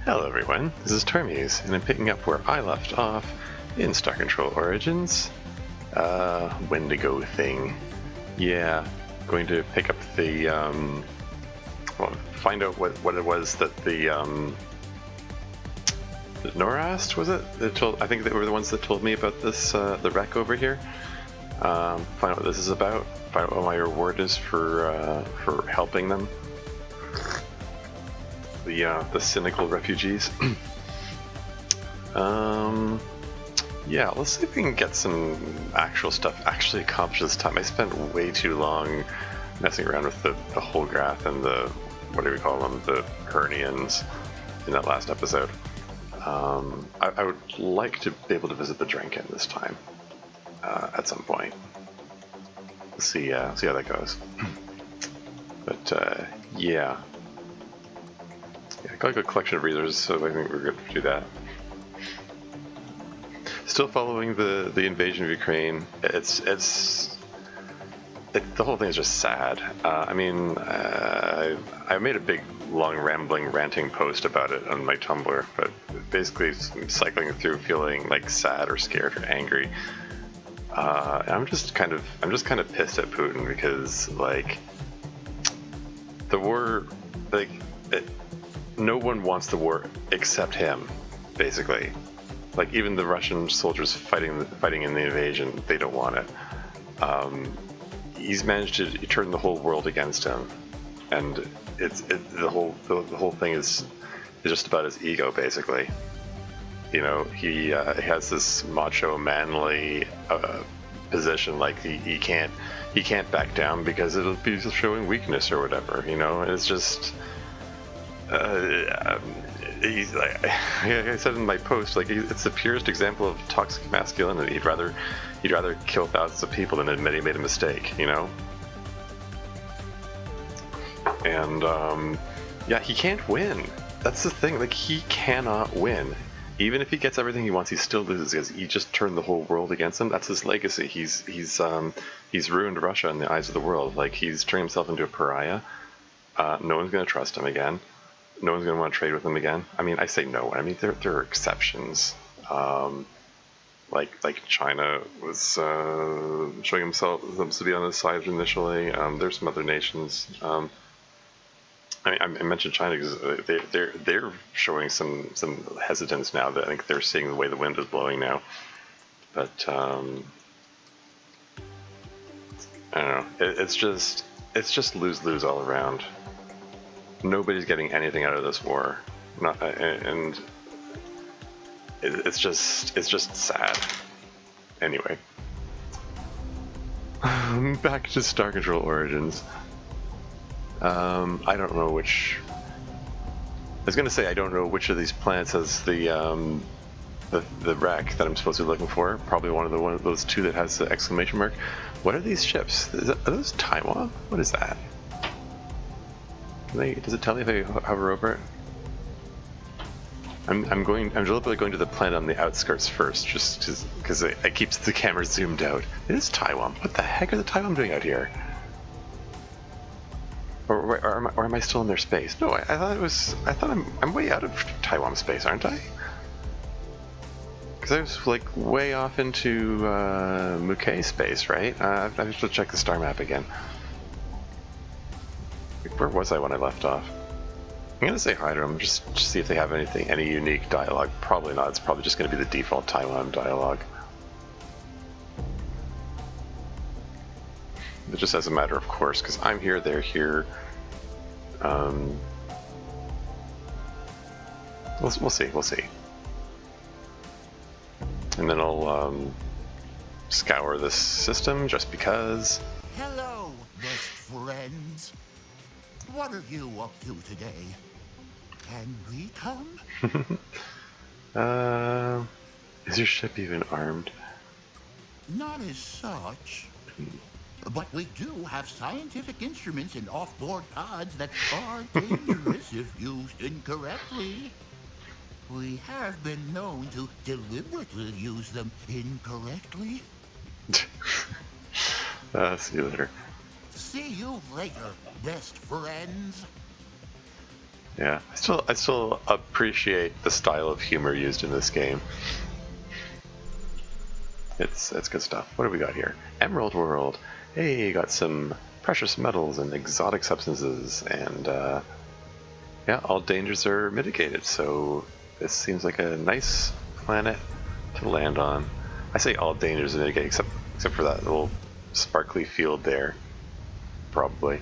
Hello everyone, this is Termes, and I'm picking up where I left off in Star Control Origins. Wendigo thing. Yeah, going to pick up the, well, find out what it was that the Norast, was it? I think they were the ones that told me about this, the wreck over here. Find out what this is about, find out what my reward is for helping them. The cynical refugees. Yeah, let's see if we can get some actual stuff actually accomplished this time. I spent way too long messing around with the Holgrath and the, what do we call them, the Hernians in that last episode. I would like to be able to visit the Drenkend this time at some point. See how that goes. But yeah. Got a good collection of resources, so I think we're good to do that. Still following the invasion of Ukraine. The whole thing is just sad. I mean, I made a big, long, rambling, ranting post about it on my Tumblr, but basically cycling through feeling like sad or scared or angry. I'm just kind of pissed at Putin because, like, the war, like, no one wants the war except him, basically. Like, even the Russian soldiers fighting in the invasion, they don't want it. He's managed to turn the whole world against him, and the whole thing is just about his ego, basically. You know, he has this macho, manly position, like he can't back down because it'll be showing weakness or whatever. You know, and it's just. He's like I said in my post, like, it's the purest example of toxic masculinity. He'd rather kill thousands of people than admit he made a mistake, you know. And yeah, he can't win. That's the thing. Like, he cannot win. Even if he gets everything he wants, he still loses because he just turned the whole world against him. That's his legacy. He's ruined Russia in the eyes of the world. Like, he's turned himself into a pariah. No one's going to trust him again. No one's going to want to trade with him again. I mean, I say no. I mean, there are exceptions. Like China was showing themselves to be on his side initially. There's some other nations. I mean, I mentioned China because they're showing some hesitance now. That I think they're seeing the way the wind is blowing now. But I don't know. It's just lose-lose all around. Nobody's getting anything out of this war, and it's just sad. Anyway, back to Star Control Origins. I don't know which. I was gonna say I don't know which of these planets has the wreck that I'm supposed to be looking for. Probably one of those two that has the exclamation mark. What are these ships? Are those Taiwan? What is that? Does it tell me if I hover over it? I'm deliberately going to the planet on the outskirts first, just because it keeps the camera zoomed out. It is Taiwan. What the heck are the Taiwan doing out here? Or am I still in their space? No, I thought I'm way out of Taiwan space, aren't I? Because I was like way off into Mukay space, right? I have to check the star map again. Where was I when I left off? I'm gonna say hi to them, just see if they have any unique dialogue. Probably not. It's probably just gonna be the default Taiwan dialogue. But just as a matter of course, because I'm here, they're here. We'll see. And then I'll scour this system just because. Hello, best friends. What are you up to today? Can we come? Is your ship even armed? Not as such. But we do have scientific instruments and off-board pods that are dangerous if used incorrectly. We have been known to deliberately use them incorrectly. See you later. See you later, best friends. Yeah, I still appreciate the style of humor used in this game. It's good stuff. What do we got here? Emerald World. Hey, got some precious metals and exotic substances, and yeah, all dangers are mitigated. So this seems like a nice planet to land on. I say all dangers are mitigated, except for that little sparkly field there, probably.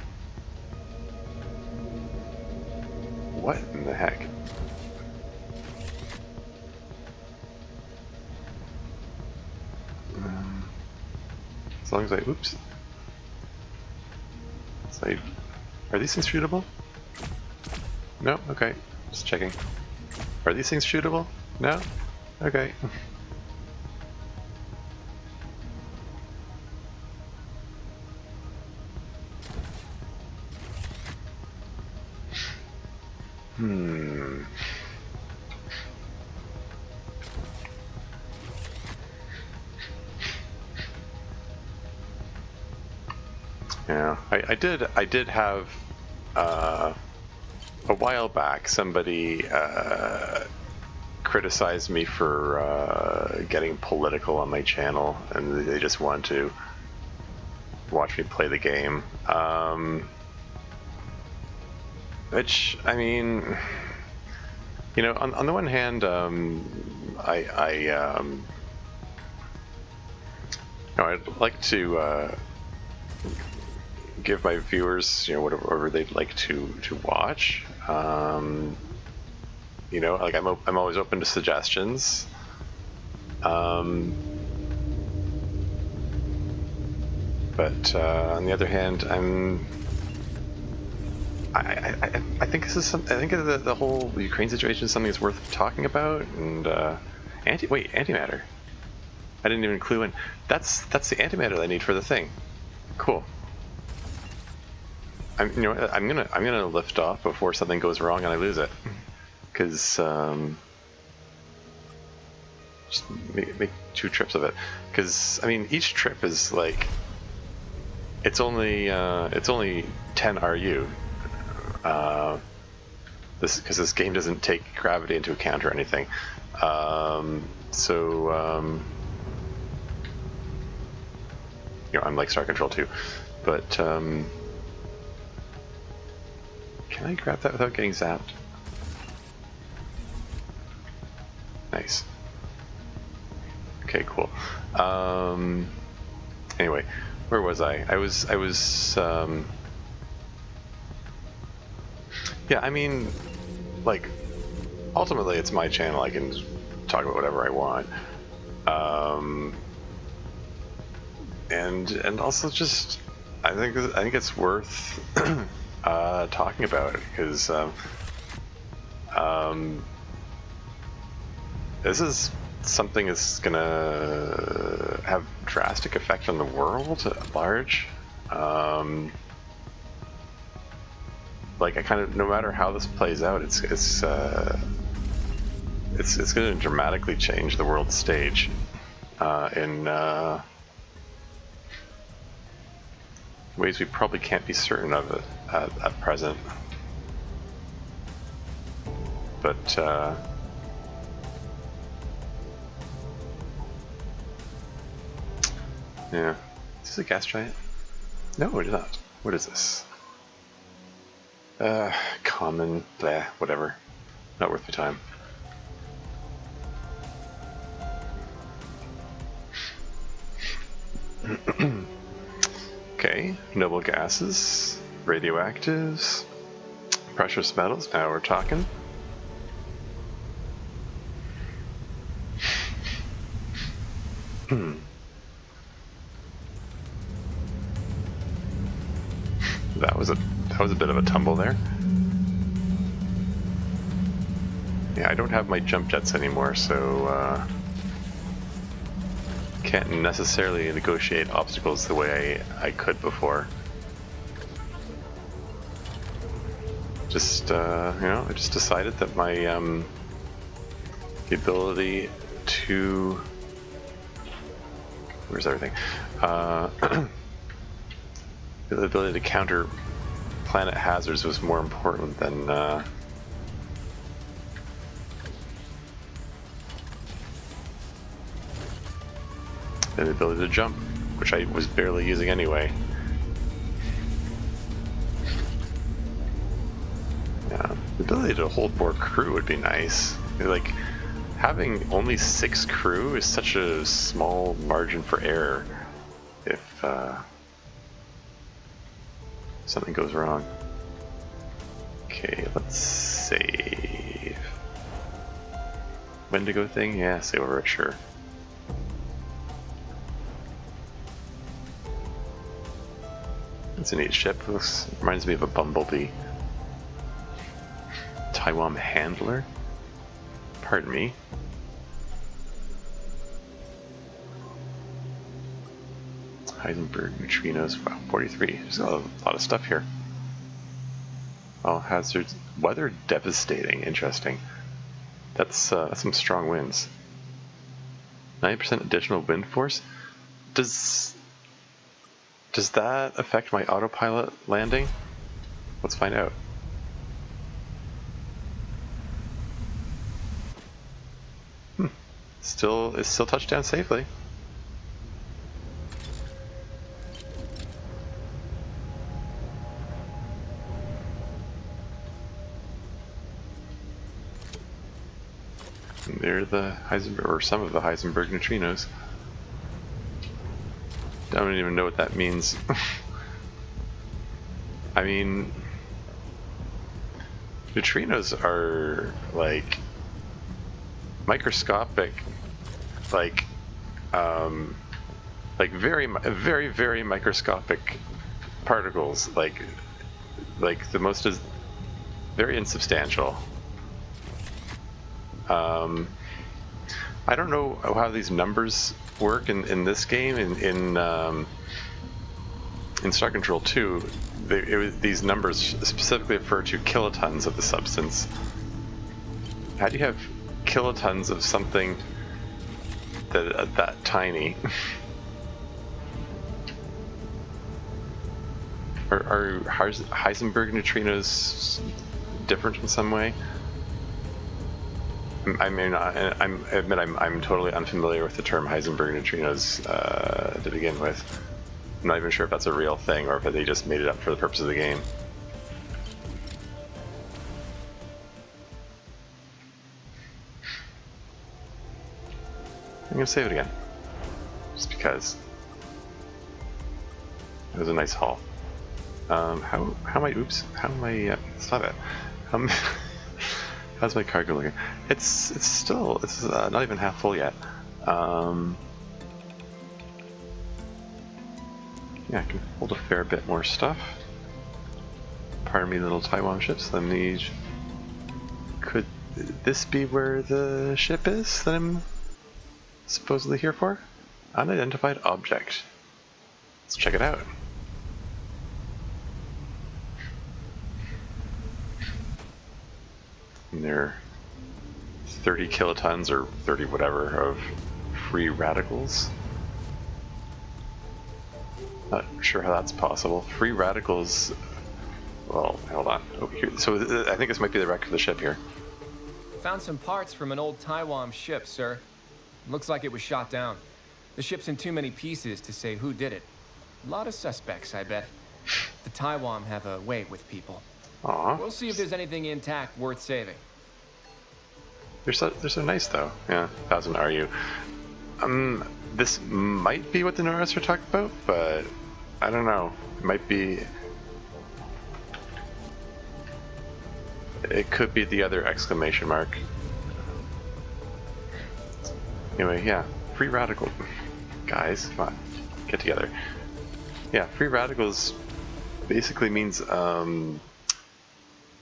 What in the heck? As long as I, oops. So are these things shootable? No? Okay. Just checking. Are these things shootable? No? Okay. Yeah, I did have a while back somebody criticized me for getting political on my channel, and they just wanted to watch me play the game. Which, I mean, you know, on the one hand, I'd like to give my viewers, you know, whatever they'd like to watch. You know, like I'm always open to suggestions. But on the other hand, I think this is I think the whole Ukraine situation is something that's worth talking about. And antimatter. I didn't even clue in. That's the antimatter that I need for the thing. Cool. I'm gonna lift off before something goes wrong and I lose it, because just make 2 trips of it. Because I mean, each trip is like it's only 10 RU. Because this game doesn't take gravity into account or anything. You know, I'm like Star Control 2, but can I grab that without getting zapped? Nice. Okay, cool. Anyway, where was I? I was yeah, I mean, like, ultimately it's my channel. I can talk about whatever I want. And also just, I think it's worth talking about it, because this is something that's gonna have drastic effect on the world at large. Like, I kind of, no matter how this plays out, it's going to dramatically change the world stage in ways we probably can't be certain of it at present. But yeah, is this a gas giant? No, it is not. What is this? Common, bleh, whatever. Not worth my time. Okay, noble gases, radioactives, precious metals, now we're talking. That was a bit of a tumble there. Yeah, I don't have my jump jets anymore, so can't necessarily negotiate obstacles the way I could before. Just you know, I just decided that my the ability to, where's everything? The ability to counter planet hazards was more important than and the ability to jump, which I was barely using anyway. Yeah, the ability to hold more crew would be nice. Like, having only 6 crew is such a small margin for error if something goes wrong. Okay, let's save. Wendigo thing? Yeah, save over it, sure. It's a neat ship. This reminds me of a bumblebee. Taiwan handler? Pardon me. Heisenberg neutrinos. Wow, 43. There's a lot of stuff here. All hazards. Weather devastating. Interesting. That's some strong winds. 90% additional wind force. Does that affect my autopilot landing? Let's find out. It's still touched down safely. And there are the Heisenberg, or some of the Heisenberg neutrinos. I don't even know what that means. I mean, neutrinos are like microscopic, like very microscopic particles, like the most is very insubstantial. I don't know how these numbers work in this game. In Star Control 2, these numbers specifically refer to kilotons of the substance. How do you have kilotons of something that tiny? Are Heisenberg neutrinos different in some way? I mean, I admit I'm totally unfamiliar with the term Heisenberg neutrinos to begin with. I'm not even sure if that's a real thing or if they just made it up for the purpose of the game. I'm gonna save it again, just because it was a nice haul. How am I? Oops. How am I? Stop it. How's my cargo looking? It's still not even half full yet. Yeah, I can hold a fair bit more stuff. Pardon me, little Taiwan ships. Let me. Could this be where the ship is that I'm supposedly here for? Unidentified object. Let's check it out. And there are 30 kilotons or 30 whatever of free radicals. Not sure how that's possible. Free radicals. Well, hold on. Over here. So I think this might be the wreck of the ship here. Found some parts from an old Taiwan ship, sir. Looks like it was shot down. The ship's in too many pieces to say who did it. A lot of suspects, I bet. The Taiwan have a way with people. Aww. We'll see if there's anything intact worth saving. They're so nice though. Yeah, 1000 RU. This might be what the Norris are talking about, but I don't know. It might be. It could be the other exclamation mark. Anyway, yeah, free radical. Guys, come on, get together. Yeah, free radicals basically means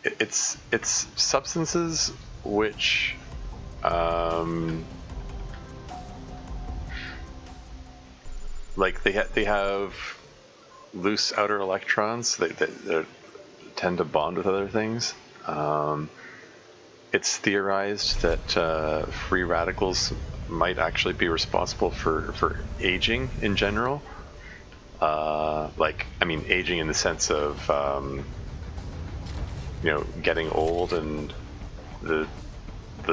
it's substances which like they have loose outer electrons. They tend to bond with other things. It's theorized that free radicals might actually be responsible for aging in general. Like, I mean, aging in the sense of getting old and the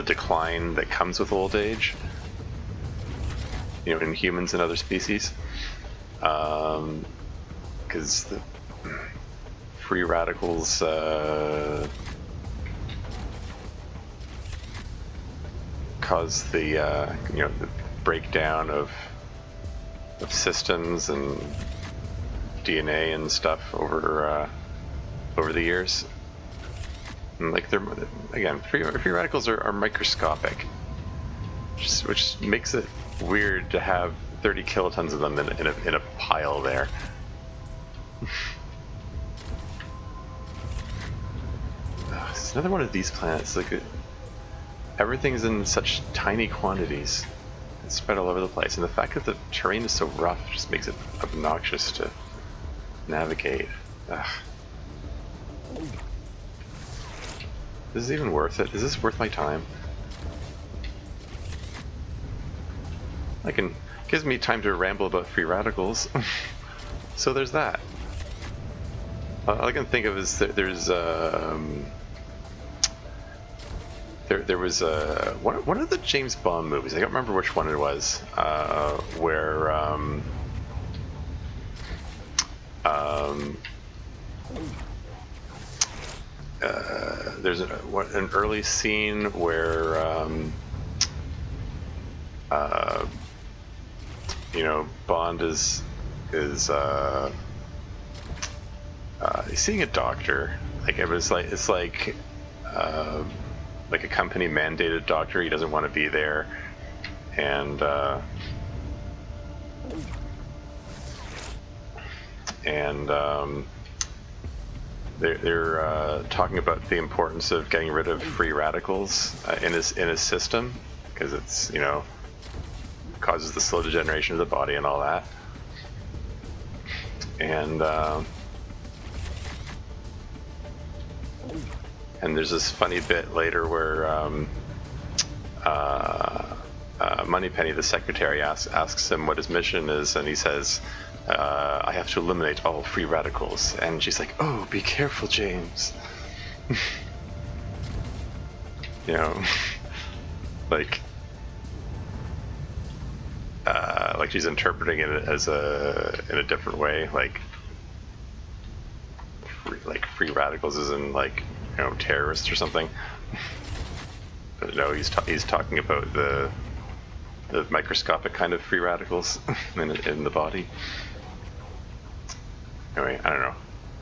decline that comes with old age. in humans and other species, because the free radicals cause the the breakdown of systems and DNA and stuff over the years. And like they're again, free radicals are microscopic, which makes it weird to have 30 kilotons of them in a pile there. It's another one of these planets. Like everything's in such tiny quantities. It's spread all over the place, and the fact that the terrain is so rough just makes it obnoxious to navigate. Ugh. Is this even worth it? Is this worth my time? Gives me time to ramble about free radicals. So there's that. All I can think of is there's there was one of the James Bond movies. I don't remember which one it was, where there's an early scene where Bond is he's seeing a doctor. Like it's like a company mandated doctor. He doesn't want to be there, and they're talking about the importance of getting rid of free radicals in his system, because it's causes the slow degeneration of the body and all that. And there's this funny bit later where Moneypenny, the secretary, asks him what his mission is, and he says, I have to eliminate all free radicals. And she's like, oh, be careful, James. Like she's interpreting it as in a different way, like free radicals isn't like terrorists or something. But no, he's talking about the microscopic kind of free radicals in the body. Anyway, I don't know.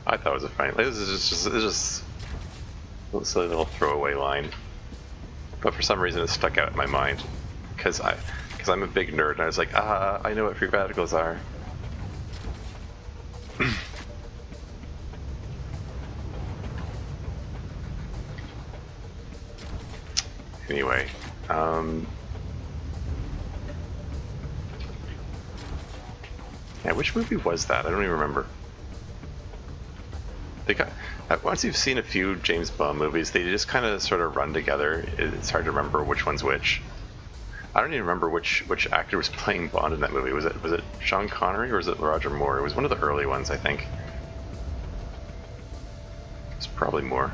I thought it was a funny. This is just a silly little throwaway line, but for some reason it stuck out in my mind because I'm a big nerd, and I was like, I know what free radicals are. Anyway, yeah, which movie was that? I don't even remember. Once you've seen a few James Bond movies, they just kind of sort of run together. It's hard to remember which one's which. I don't even remember which actor was playing Bond in that movie. Was it Sean Connery or was it Roger Moore? It was one of the early ones, I think. It's probably Moore.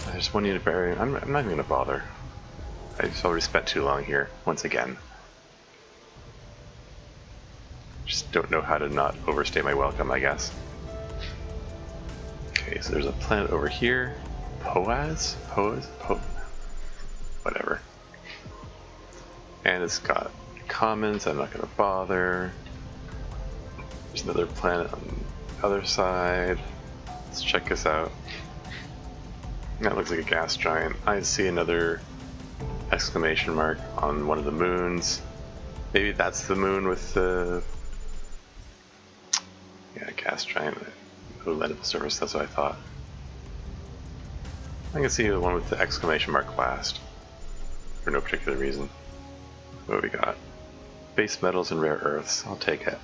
I just want you to bury. I'm not even gonna bother. I just already spent too long here once again. Just don't know how to not overstay my welcome, I guess. Okay, so there's a planet over here. Poaz? Whatever. And it's got comments. I'm not gonna bother. There's another planet on the other side. Let's check this out. That looks like a gas giant. I see another exclamation mark on one of the moons. Maybe that's the moon with the gas giant who led the service. That's what I thought. I can see the one with the exclamation mark last for no particular reason. What do we got? Base metals and rare earths. I'll take it.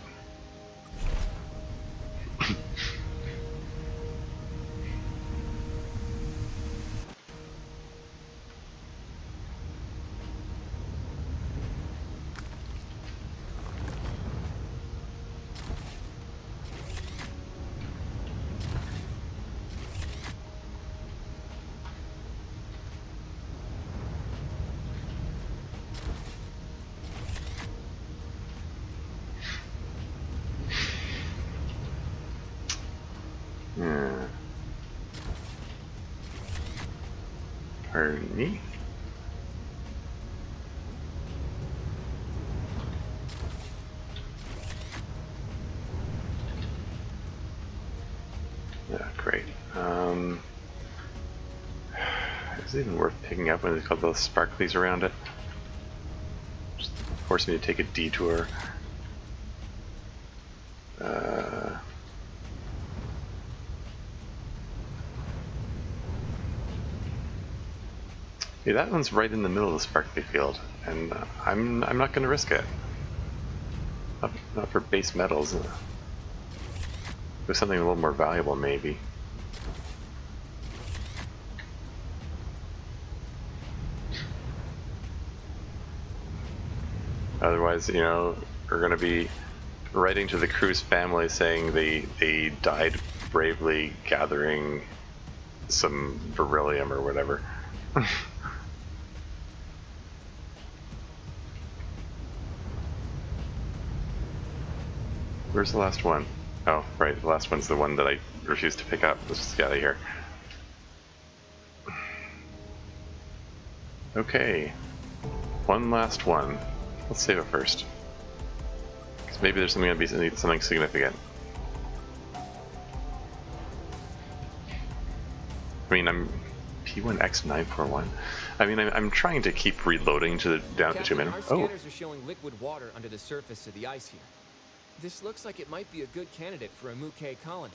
Pardon me. Yeah, great. Is it even worth picking up when it's got those sparklies around it? Just force me to take a detour. Yeah, that one's right in the middle of the sparkly field, and I'm not going to risk it. Not for base metals. There's something a little more valuable, maybe. Otherwise, you know, we're going to be writing to the Cruz family saying they died bravely gathering some beryllium or whatever. Where's the last one? Oh, right, the last one's the one that I refused to pick up. Let's just get out of here. Okay. One last one. Let's save it first. Because maybe there's something going to be something significant. I mean, I'm P1X941. I mean, I'm trying to keep reloading to the down to 2 minutes. Our scanners are showing liquid water under the surface of the ice here. This looks like it might be a good candidate for a Muke colony.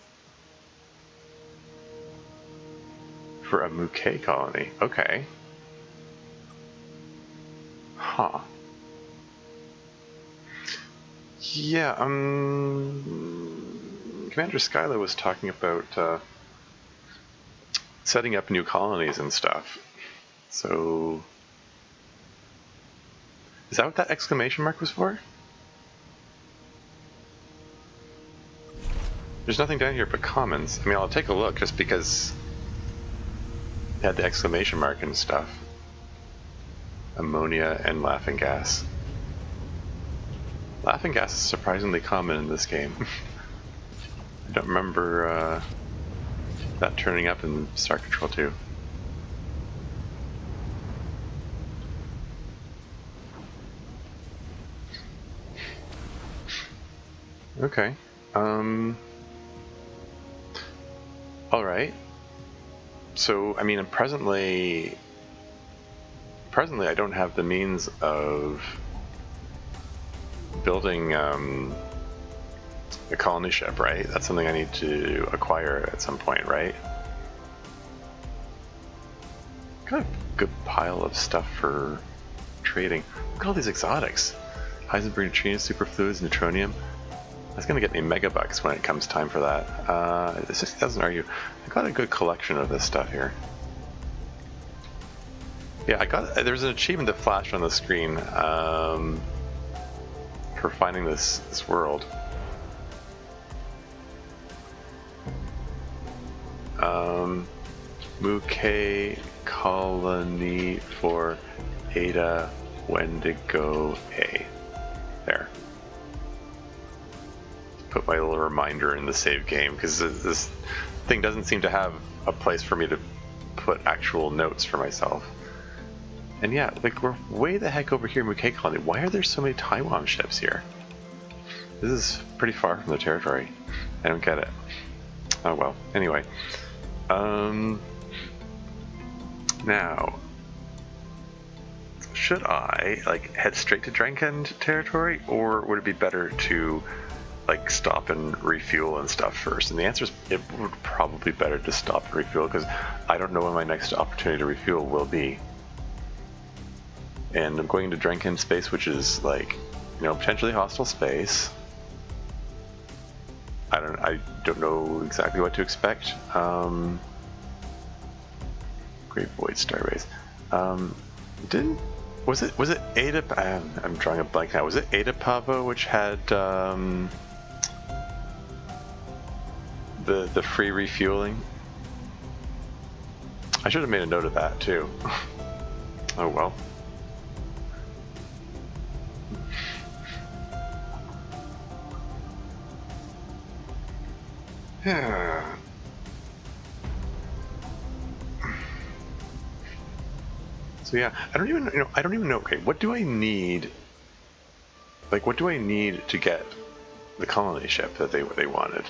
For a Muke colony, okay. Huh. Yeah, Commander Skyla was talking about setting up new colonies and stuff. So, is that what that exclamation mark was for? There's nothing down here but commons. I mean, I'll take a look just because it had the exclamation mark and stuff. Ammonia and laughing gas. Laughing gas is surprisingly common in this game. I don't remember that turning up in Star Control 2. Okay. Alright. So, I mean, presently I don't have the means of building a colony ship, right? That's something I need to acquire at some point, right? Got a good pile of stuff for trading. Look at all these exotics. Heisenberg neutrinos, superfluids, neutronium. That's gonna get me megabucks when it comes time for that. It's 60,000 RU. I got a good collection of this stuff here. Yeah, there's an achievement that flashed on the screen for finding this world. Muke colony for Ada Wendigo A. There. Put my little reminder in the save game because this thing doesn't seem to have a place for me to put actual notes for myself. And yeah, like we're way the heck over here in Muke colony. Why are there so many Taiwan ships here? This is pretty far from the territory. I don't get it. Oh well. Anyway. Now, should I like head straight to Drenkend territory, or would it be better to like stop and refuel and stuff first? And the answer is it would probably be better to stop and refuel because I don't know when my next opportunity to refuel will be. And I'm going into Drenkend space, which is like, you know, potentially hostile space. I don't know exactly what to expect. Great Void Starbase. Was it Ada? I'm drawing a blank now. Was it Ada Pavo which had the free refueling? I should have made a note of that too. Oh well. Yeah. So yeah, I don't even know. Okay, what do I need? Like, what do I need to get the colony ship that they wanted?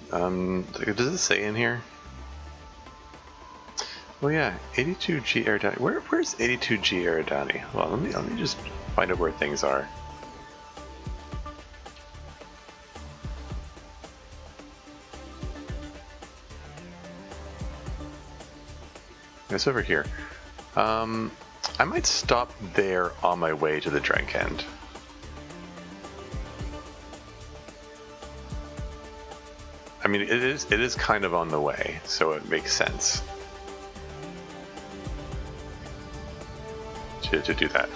Does it say in here? Oh yeah, 82G Eridani. Where's 82G Eridani? Well, let me just find out where things are. It's over here. I might stop there on my way to the Drenkend. I mean, it is kind of on the way, so it makes sense to do that.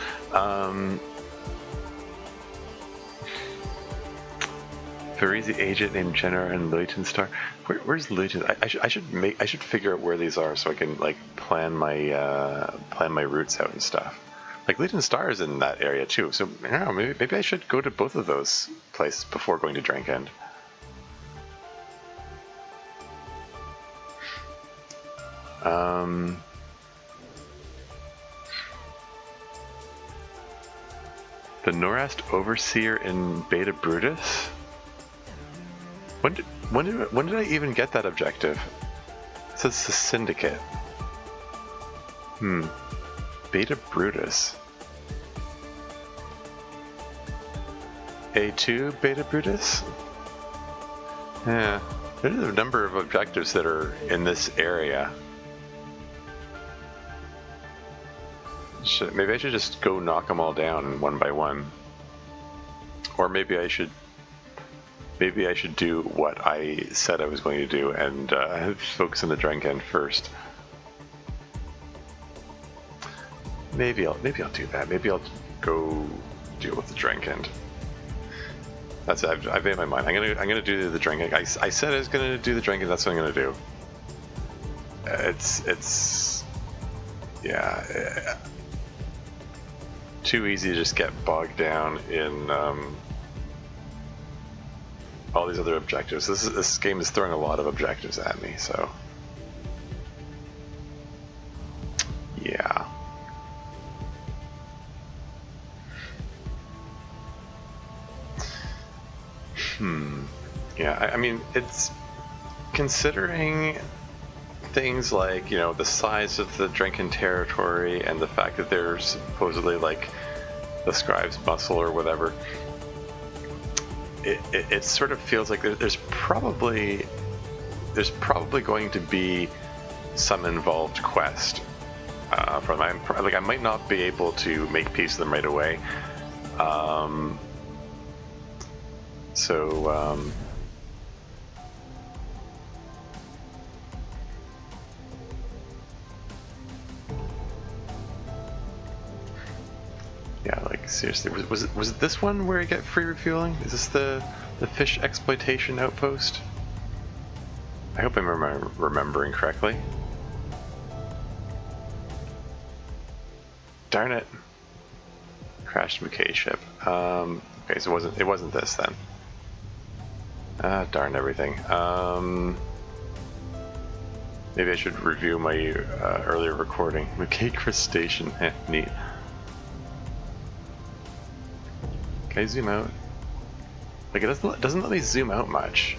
Parisi agent named Jenna and Luton Star. Where's Luton? I should figure out where these are so I can like plan my routes out and stuff. Like Luton Star is in that area too, so I don't know, maybe I should go to both of those places before going to Drenkend. The Norast Overseer in Beta Brutus? When did I even get that objective? It says the Syndicate. Beta Brutus. A2 Beta Brutus? Yeah, there's a number of objectives that are in this area. Maybe I should just go knock them all down one by one. Or maybe I should do what I said I was going to do and focus on the Drenkend first. Maybe I'll do that. Maybe I'll go deal with the Drenkend. That's it. I've made my mind. I'm gonna do the Drenkend. I said I was gonna do the Drenkend. That's what I'm gonna do. It's yeah. Too easy to just get bogged down in all these other objectives. This game is throwing a lot of objectives at me, so yeah. Yeah, I mean, it's considering things like, you know, the size of the Drenkend territory and the fact that there's supposedly like the Scribes muscle or whatever. It sort of feels like there's probably going to be some involved quest for them. I might not be able to make peace with them right away. Yeah, like seriously, was it this one where you get free refueling? Is this the fish exploitation outpost? I hope I'm remembering correctly. Darn it! Crashed McKay ship. Okay, so it wasn't this then. Darn everything. Maybe I should review my earlier recording. McKay crustacean. Neat. Can I zoom out? Like, it doesn't let me zoom out much.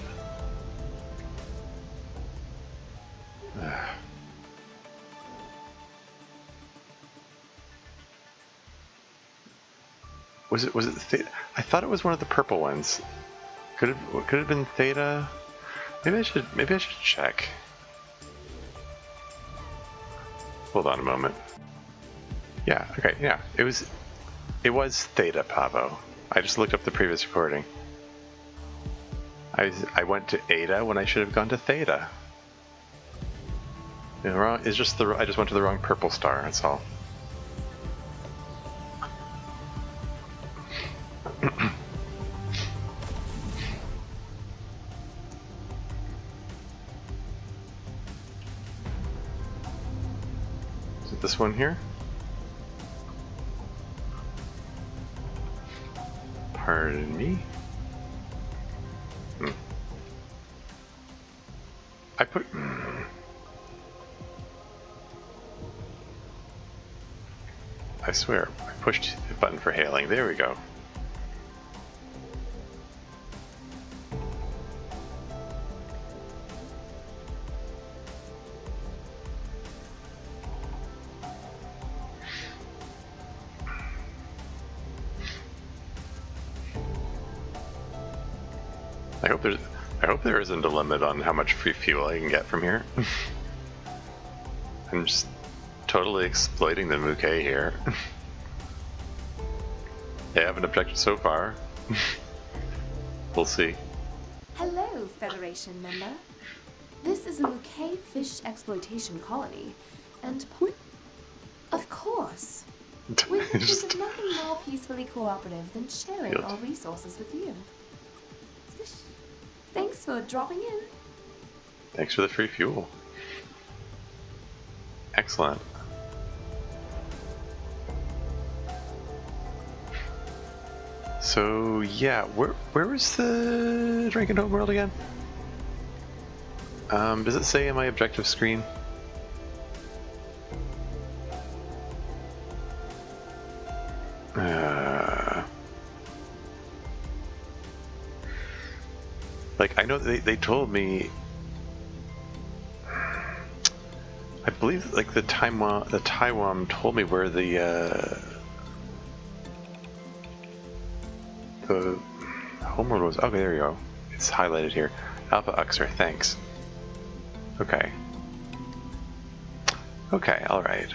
Was it Theta? I thought it was one of the purple ones. Could it have been Theta? Maybe I should check. Hold on a moment. Yeah, okay, yeah. It was Theta, Pavo. I just looked up the previous recording. I went to Eta when I should have gone to Theta. It's just I just went to the wrong purple star, that's all. Is it this one here? Pardon me. I put I swear, I pushed the button for hailing. There we go. I hope there isn't a limit on how much free fuel I can get from here. I'm just totally exploiting the Muke here. They haven't objected so far. We'll see. Hello, Federation member. This is a Muke fish exploitation colony, and of course, we can think of nothing more peacefully cooperative than sharing our resources with you. Thanks for dropping in. Thanks for the free fuel. Excellent. So yeah, where was the Drenkend homeworld again? Does it say in my objective screen? Like, I know they told me, I believe, like, the Taiwan told me where the homeworld was. Okay, there you go. It's highlighted here. Alpha Uxer, thanks. Okay. Okay, alright.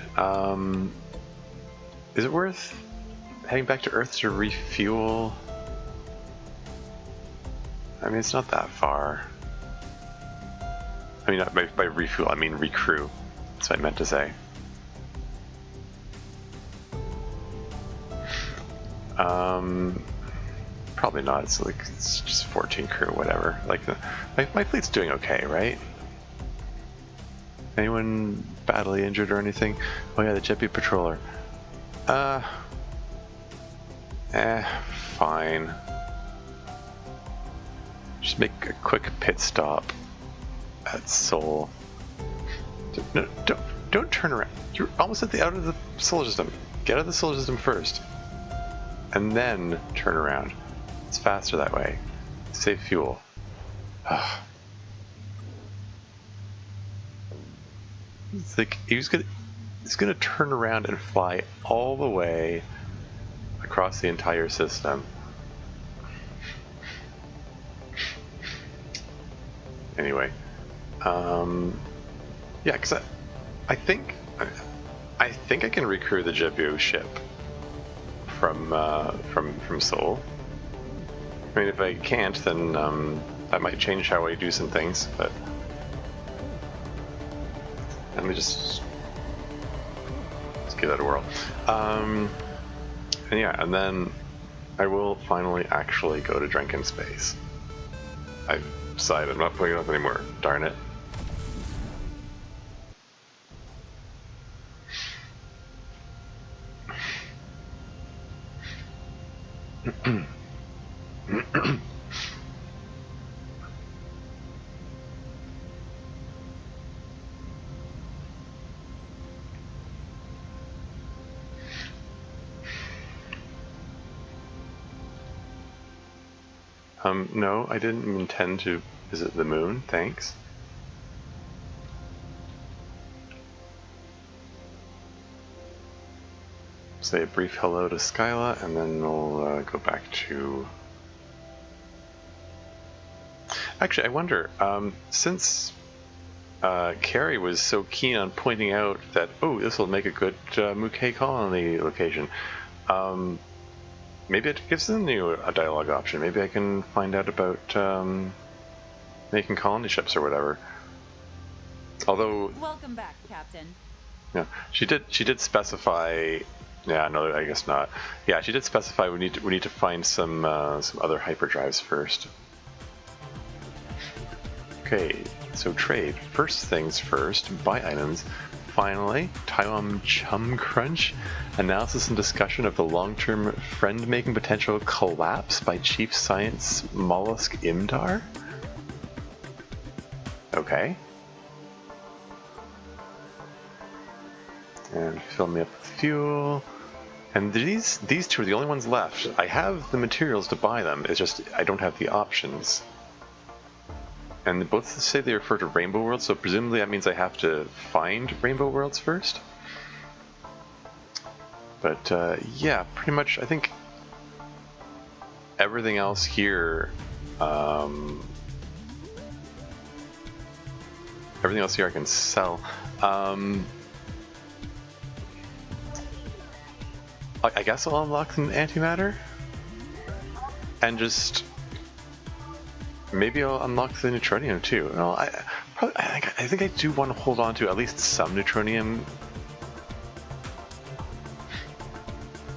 Is it worth heading back to Earth to refuel? I mean, it's not that far. I mean, not by refuel, I mean recrew. That's what I meant to say. Probably not. It's like, it's just 14 crew, whatever. Like, my fleet's doing okay, right? Anyone badly injured or anything? Oh yeah, the Jeppy patroller. Fine. Just make a quick pit stop at Sol. No, don't turn around. You're almost out of the solar system. Get out of the solar system first, and then turn around. It's faster that way. Save fuel. It's like he's gonna turn around and fly all the way across the entire system. Anyway, yeah, because I think I can recrew the Jebu ship from Seoul. I mean, if I can't, then that might change how I do some things. But let me just give that a whirl. And yeah, and then I will finally actually go to Drenkend space. I've decided I'm not putting it up anymore. Darn it. No, I didn't intend to visit the moon, thanks. Say a brief hello to Skyla, and then we'll go back to... Actually, I wonder, since Carrie was so keen on pointing out that, oh, this will make a good Muke colony location, maybe it gives them a dialogue option. Maybe I can find out about making colony ships or whatever. Although, welcome back, Captain. Yeah, she did specify. Yeah, no, I guess not. Yeah, she did specify we need to find some other hyperdrives first. Okay, so trade. First things first, buy items. Finally, Taiwan Chum Crunch. Analysis and discussion of the long-term friend-making potential collapse by Chief Science Mollusk Imdar. Okay. And fill me up with fuel. And these two are the only ones left. I have the materials to buy them, it's just I don't have the options. And both say they refer to Rainbow Worlds, so presumably that means I have to find Rainbow Worlds first. But yeah, pretty much I think everything else here, everything else here I can sell. I guess I'll unlock an antimatter, and just maybe I'll unlock the neutronium too. No, I think I do want to hold on to at least some neutronium,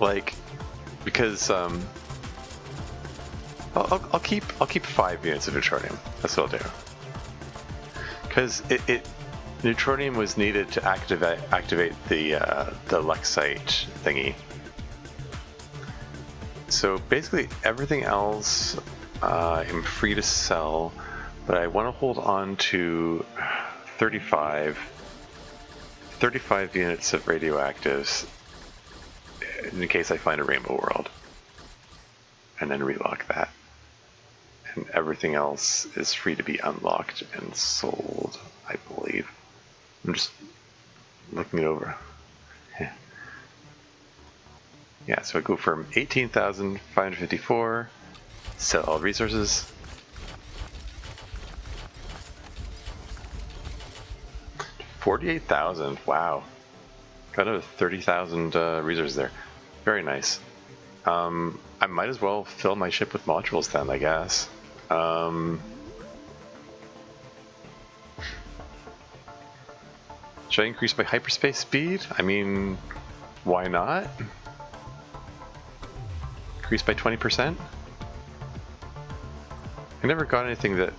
like because I'll keep 5 units of neutronium. That's what I'll do. Because neutronium was needed to activate the Lexite thingy. So basically everything else I'm free to sell, but I want to hold on to 35 units of radioactives in case I find a Rainbow World, and then relock that. And everything else is free to be unlocked and sold, I believe. I'm just looking it over. Yeah, so I go from 18,554, sell all resources. 48,000, wow. Got another 30,000 resources there. Very nice. I might as well fill my ship with modules then, I guess. Should I increase my hyperspace speed? I mean, why not? Increase by 20%? I never got anything that,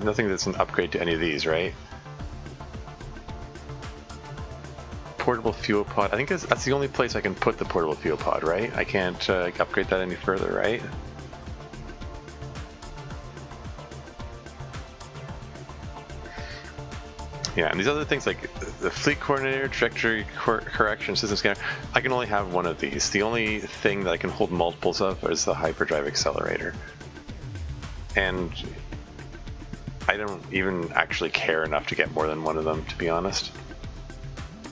nothing that's an upgrade to any of these, right? Portable fuel pod. I think that's the only place I can put the portable fuel pod, right? I can't upgrade that any further, right? Yeah, and these other things like the fleet coordinator, trajectory correction, system scanner, I can only have one of these. The only thing that I can hold multiples of is the hyperdrive accelerator. And I don't even actually care enough to get more than one of them, to be honest.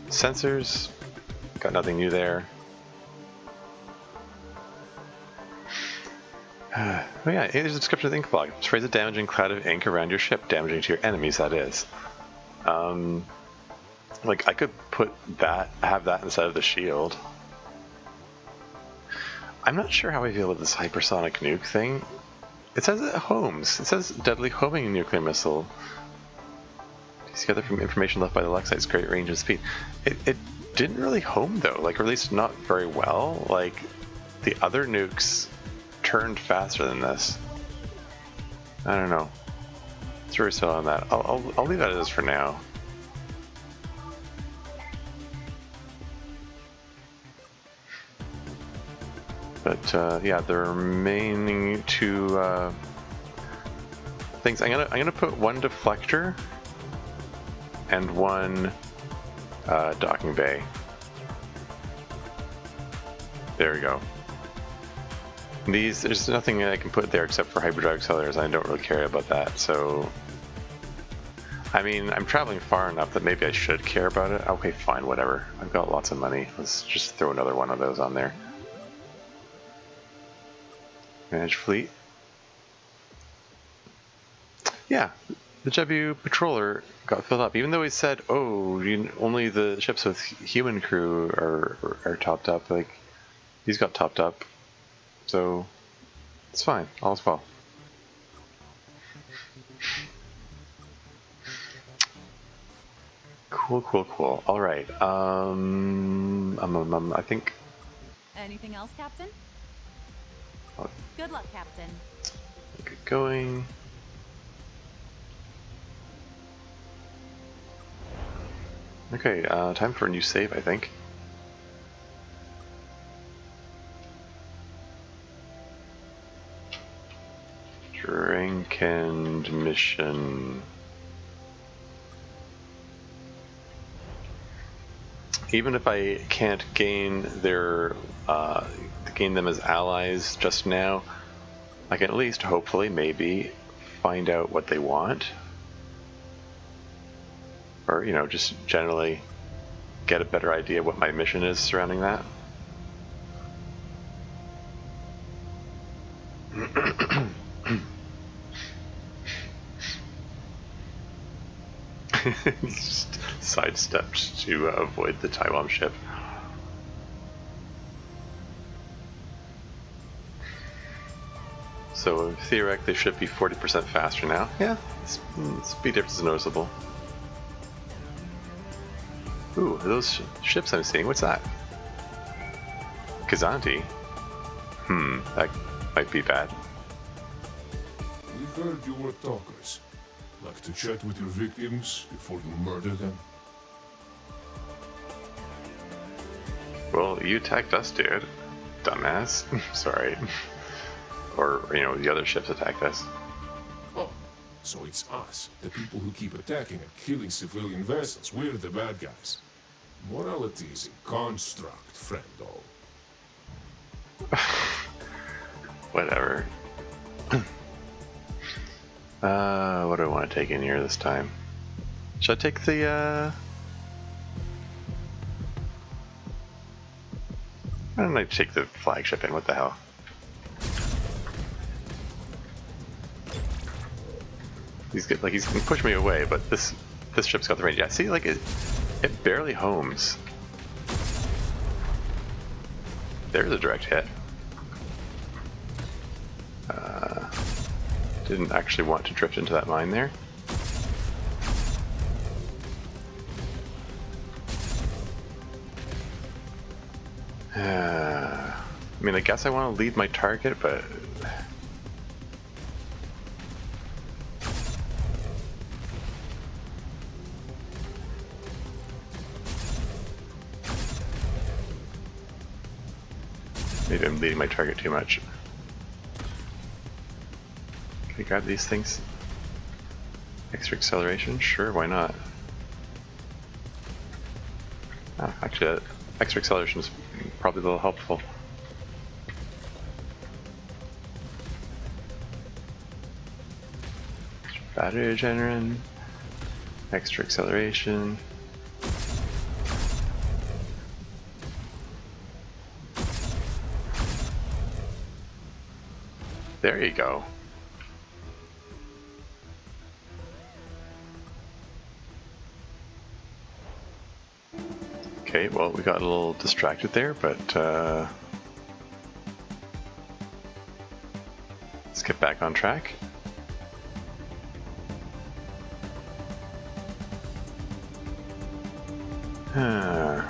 Sensors, got nothing new there. Oh yeah, here's a description of the ink log. Sprays a damaging cloud of ink around your ship, damaging to your enemies, that is. Like I could have that instead of the shield. I'm not sure how I feel about this hypersonic nuke thing. It says it homes. It says deadly homing nuclear missile. Together from information left by the Lexite's great range and speed. It didn't really home though, like, or at least not very well. Like the other nukes turned faster than this. I don't know. It's very still on that. I'll leave that as is for now. But yeah, the remaining two things. I'm gonna put one deflector and one docking bay. There we go. There's nothing I can put there except for hyperdrive accelerators. I don't really care about that. So, I mean, I'm traveling far enough that maybe I should care about it. Okay, fine, whatever. I've got lots of money. Let's just throw another one of those on there. Manage fleet. Yeah, the JW patroller got filled up, even though he said, "Oh, only the ships with human crew are topped up." Like, these got topped up, so it's fine. All's well. Cool. All right. I think. Anything else, Captain? I'll Good luck, Captain. get going. Okay, time for a new save, I think. Drenkend mission. even if I can't gain their gain them as allies just now, I can at least hopefully maybe find out what they want, or you know, just generally get a better idea of what my mission is surrounding that. Just sidestepped to avoid the Taiwan ship. So theoretically, they should be 40% faster now. Yeah, speed difference is noticeable. Ooh, are those ships I'm seeing? What's that? Kazanti? That might be bad. We heard you were talkers. Like to chat with your victims before you murder them? Well, you attacked us, dude. Dumbass. Sorry. Or, you know, the other ships attacked us. Oh, so it's us, the people who keep attacking and killing civilian vessels. We're the bad guys. Morality is a construct, friendo. Whatever. What do I want to take in here this time? Should I take the, why don't I take the flagship in? What the hell? He's good, like, he's gonna push me away, but this ship's got the range. Yeah, see, like, it barely homes. There's a direct hit. Didn't actually want to drift into that mine there. I mean, I guess I want to lead my target, but maybe I'm leading my target too much. Can I grab these things? Extra acceleration? Sure, why not? Oh, actually, that extra acceleration is probably a little helpful. Battery regenerant, extra acceleration. There you go. Okay, well, we got a little distracted there, but let's get back on track. So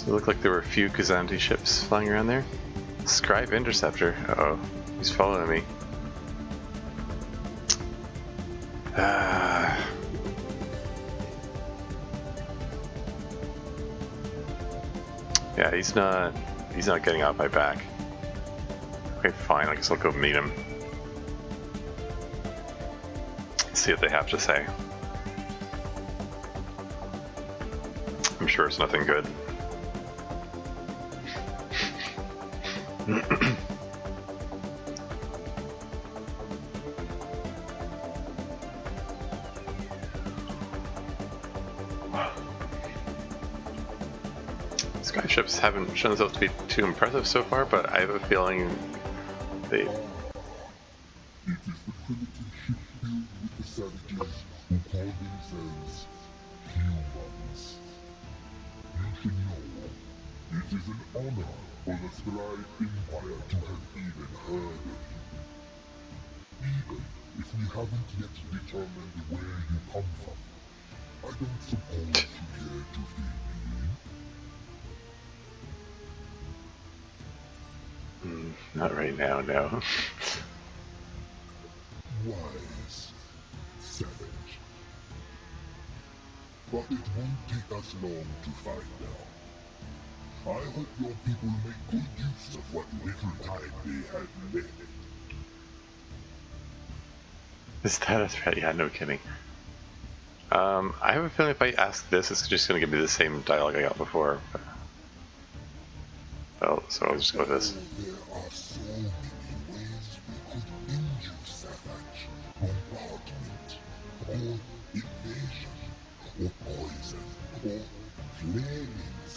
it looked like there were a few Kazanti ships flying around there. Scribe interceptor. Uh-oh, he's following me. Yeah, he's not getting off my back. Okay, fine, I guess I'll go meet him. See what they have to say. I'm sure it's nothing good. Skyships haven't shown themselves to be too impressive so far, but I have a feeling they... It is the primitive ship built with the savages who call themselves humans. You should know, it is an honor for the Scribe Empire to have even heard of you. Even if we haven't yet determined where you come from, I don't suppose you care to fill me in. Not right now, no. Wise, savage. But it won't take us long to find out. I hope your people make good use of what little time they have left. Is that a threat? Yeah, no kidding. I have a feeling if I ask this, it's just going to give me the same dialogue I got before. Well, so I'll just go with this. There are so many ways we could injure Savage. Bombardment, or invasion, or poison, or flames.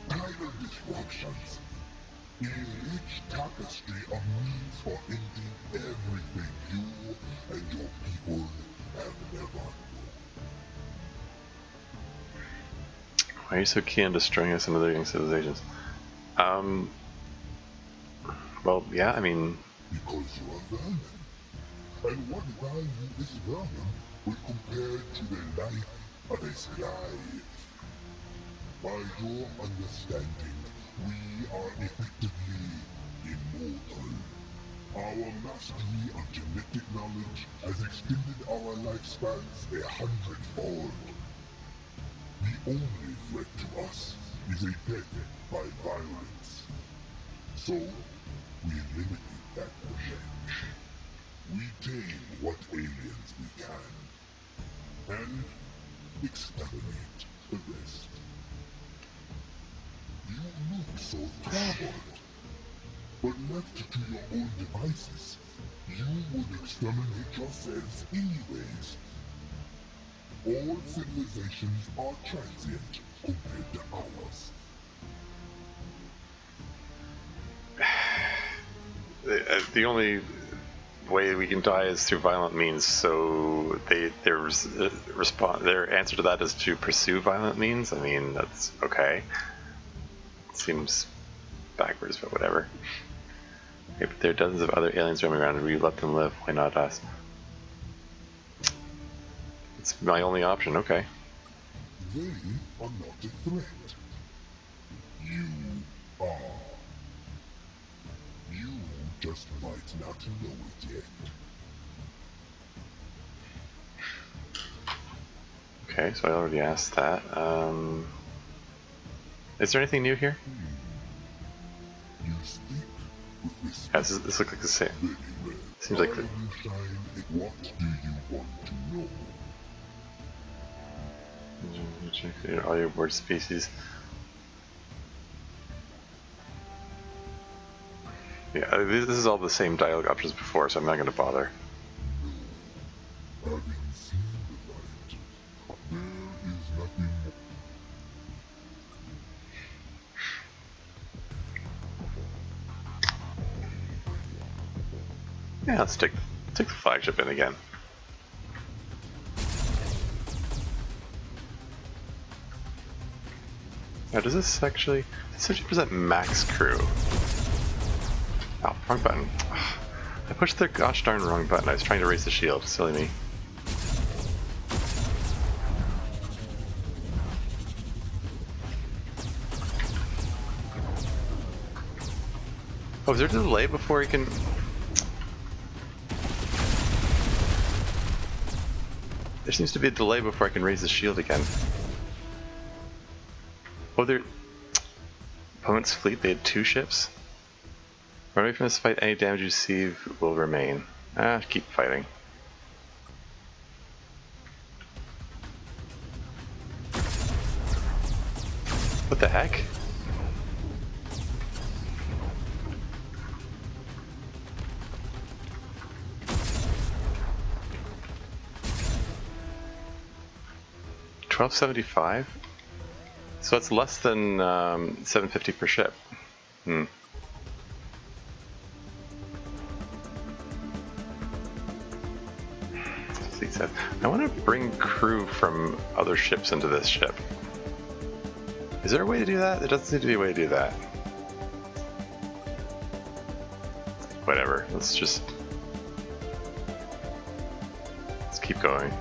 Tidal disruptions. A rich tapestry of means for ending everything you and your people have never known. Why are you so keen on destroying us and other young civilizations? Well, yeah, I mean... Because you are vermin. And what value is vermin when compared to the life of a scribe? By your understanding, we are effectively immortal. Our mastery of genetic knowledge has extended our lifespans 100-fold. The only threat to us is a death by violence. So, we eliminate that percentage. We tame what aliens we can, and exterminate the rest. You look so troubled, but left to your own devices, you would exterminate yourselves anyways. All civilizations are transient compared to ours. The only way we can die is through violent means, so their answer to that is to pursue violent means. I mean, that's okay. Seems backwards, but whatever. Okay, but there are dozens of other aliens roaming around, and we let them live. Why not us? It's my only option. Okay. They are not a threat. You are. You just might not know it yet. Okay, so I already asked that. Is there anything new here? You speak with this. Yeah, this looks like the same. Very well. Seems like the... You shine. What do you want to know? Check all your board species. Yeah, this is all the same dialogue options before, so I'm not going to bother. Having seen the light, there is nothing more. Yeah, let's take the flagship in again. Now, does this actually... It's 50% max crew. Oh, wrong button. I pushed the gosh darn wrong button. I was trying to raise the shield. Silly me. Oh, is there a delay before he can... There seems to be a delay before I can raise the shield again. Oh, their opponent's fleet, they had 2 ships? Run away from this fight, any damage you receive will remain. Keep fighting. What the heck? $12.75? So it's less than $7.50 per ship. I want to bring crew from other ships into this ship. Is there a way to do that? There doesn't seem to be a way to do that. Whatever, let's keep going.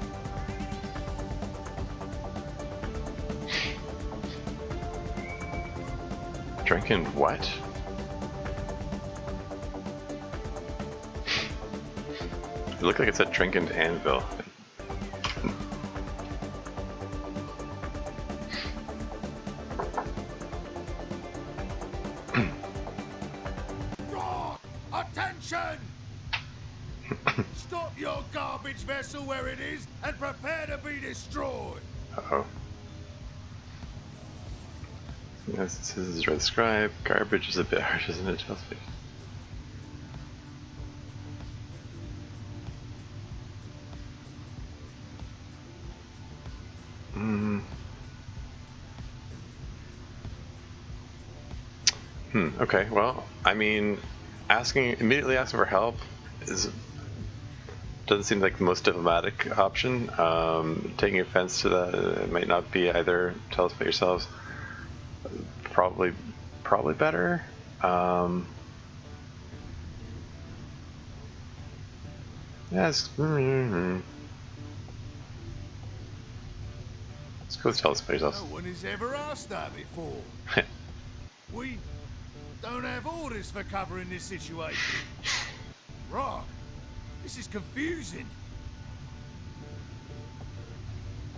Drenkend what? It looked like it said Drenkend Anvil. Attention! Stop your garbage vessel where it is and prepare to be destroyed. Uh-oh. Yes, this is red scribe. Garbage is a bit harsh, isn't it, Chelsea? Okay, well, I mean, immediately asking for help doesn't seem like the most diplomatic option. Taking offense to that, it might not be either. Tell us about yourselves. Probably better. Yes. Let's go tell us about yourselves. No one has ever asked that before. We don't have orders for covering this situation. Rock, this is confusing.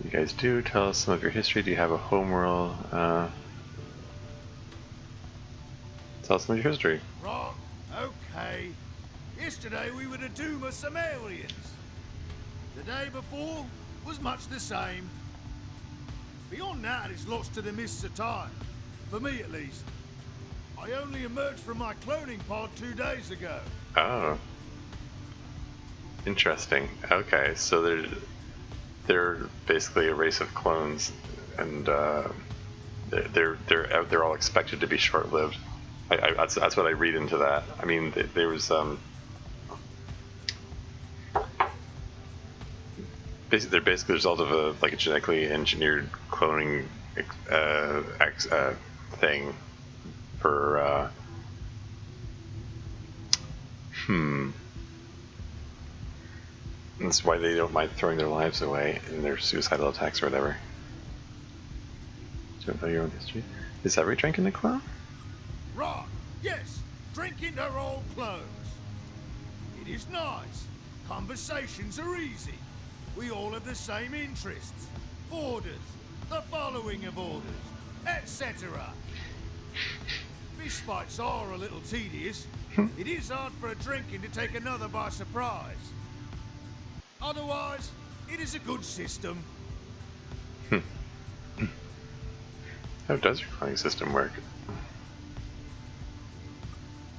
You guys do tell us some of your history. Do you have a homeworld? Tell us some of your history. Rock, okay. Yesterday we were the doom of some aliens. The day before was much the same. Beyond that, it's lost to the mists of time. For me, at least. I only emerged from my cloning pod 2 days ago. Oh. Interesting. Okay, so they're basically a race of clones, and they're all expected to be short-lived. That's what I read into that. I mean, there was they're basically the result of a genetically engineered cloning thing for That's why they don't mind throwing their lives away in their suicidal attacks or whatever. Do you know your own history? Is every Drenkend a clone? Right, yes, Drenkend are all clones. It is nice. Conversations are easy. We all have the same interests. Orders, the following of orders, etc. Fist fights are a little tedious. It is hard for a Drenkend to take another by surprise. Otherwise, it is a good system. How does your cloning system work?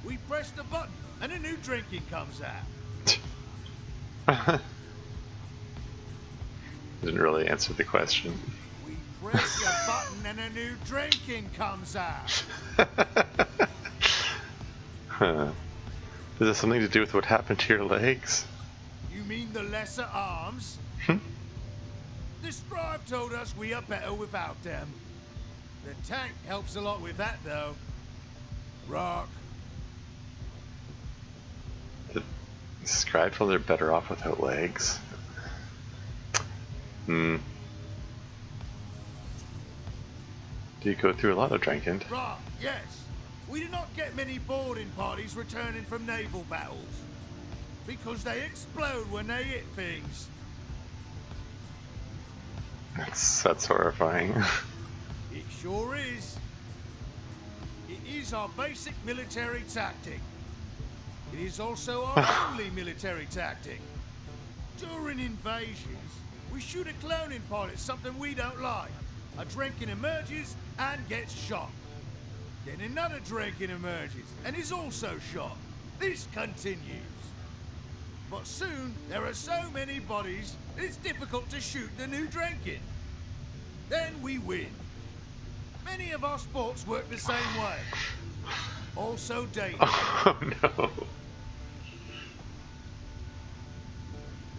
We press the button and a new Drenkend comes out. Didn't really answer the question. We press the button and a new Drenkend comes out. Huh. Does this something to do with what happened to your legs? You mean the lesser arms? The Scribe told us we are better without them. The tank helps a lot with that, though. Rock. The Scribe told they're better off without legs. Do you go through a lot of Drenkend? Rock, yes. We do not get many boarding parties returning from naval battles. Because they explode when they hit things. That's horrifying. It sure is. It is our basic military tactic. It is also our only military tactic. During invasions, we shoot a cloning pod at something we don't like. A Drenkend emerges and gets shot. Then another Drenkend emerges and is also shot. This continues. But soon, there are so many bodies, it's difficult to shoot the new Drenkend. Then we win. Many of our sports work the same way. Also dating. Oh no.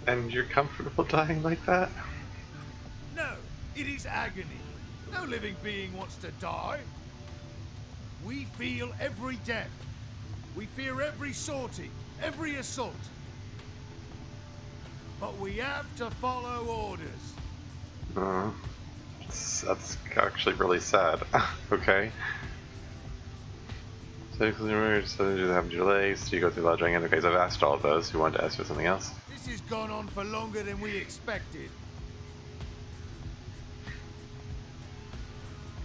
And you're comfortable dying like that? No, it is agony. No living being wants to die. We feel every death. We fear every sortie, every assault. But we have to follow orders. That's actually really sad. Okay. So you have your legs, do you go through lodging? And okay, so I've asked all of those. You wanted to ask you something else? This has gone on for longer than we expected.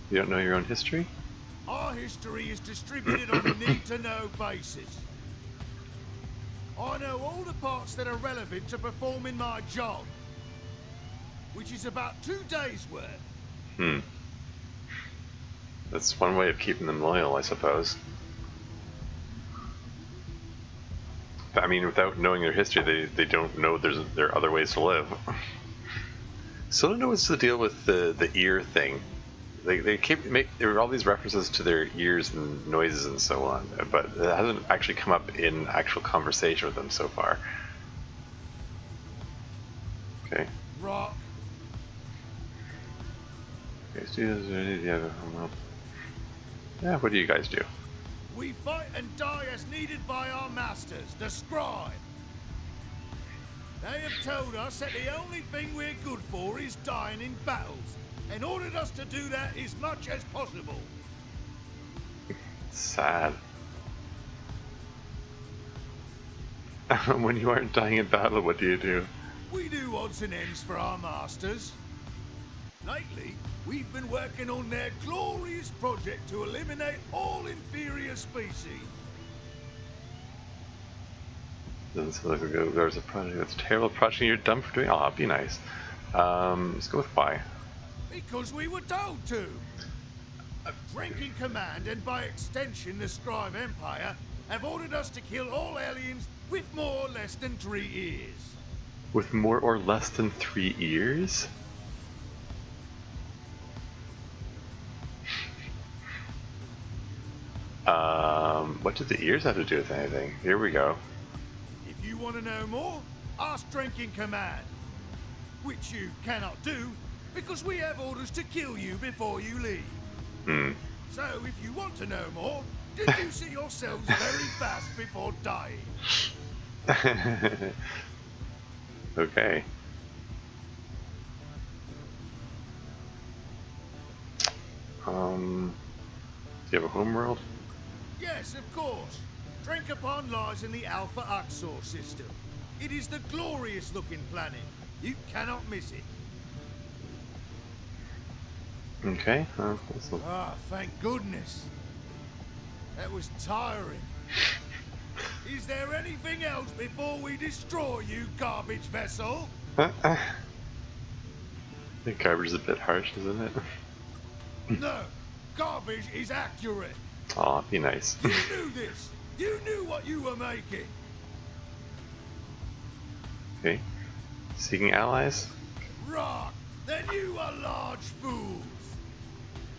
You don't know your own history? Our history is distributed on a need-to-know basis. I know all the parts that are relevant to performing my job, which is about 2 days' worth. That's one way of keeping them loyal, I suppose. I mean, without knowing their history, they don't know there are other ways to live. So I don't know what's the deal with the ear thing. There were all these references to their ears and noises and so on, but it hasn't actually come up in actual conversation with them so far. Okay. Rock. Yeah, what do you guys do? We fight and die as needed by our masters, the Scribe. They have told us that the only thing we're good for is dying in battles, and ordered us to do that as much as possible. Sad. When you aren't dying in battle, what do you do? We do odds and ends for our masters. Lately, we've been working on their glorious project to eliminate all inferior species. Doesn't seem like there's a project that's a terrible project you're dumb for doing. Oh, that'd be nice. Let's go with why. Because we were told to. Drenkend Command, and by extension the Scribe Empire, have ordered us to kill all aliens with more or less than 3 ears. With more or less than 3 ears? What did the ears have to do with anything? Here we go. If you want to know more, ask Drenkend Command. Which you cannot do, because we have orders to kill you before you leave. So if you want to know more, deduce it yourselves very fast before dying. Okay. Do you have a homeworld? Yes, of course. Drenkend lies in the Alpha Uxor system. It is the glorious looking planet. You cannot miss it. Okay. Thank goodness. That was tiring. Is there anything else before we destroy you, garbage vessel? I think garbage is a bit harsh, isn't it? No, garbage is accurate. Aw, that'd be nice. You knew this. You knew what you were making. Okay. Seeking allies? Rock, then you are large fools.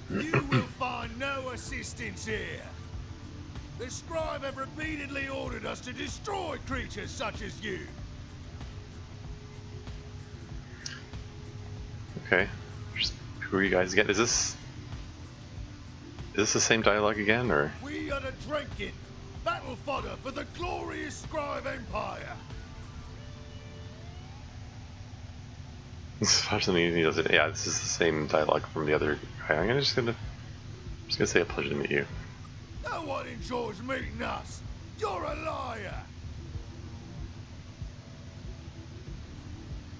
You will find no assistance here. The Scribe have repeatedly ordered us to destroy creatures such as you. Okay. Who are you guys again? Is this the same dialogue again, or? We are the Drenkend, battle fodder for the glorious Scribe Empire. This is something he does it. Yeah, this is the same dialogue from the other guy. I'm just gonna say a pleasure to meet you. No one enjoys meeting us. You're a liar.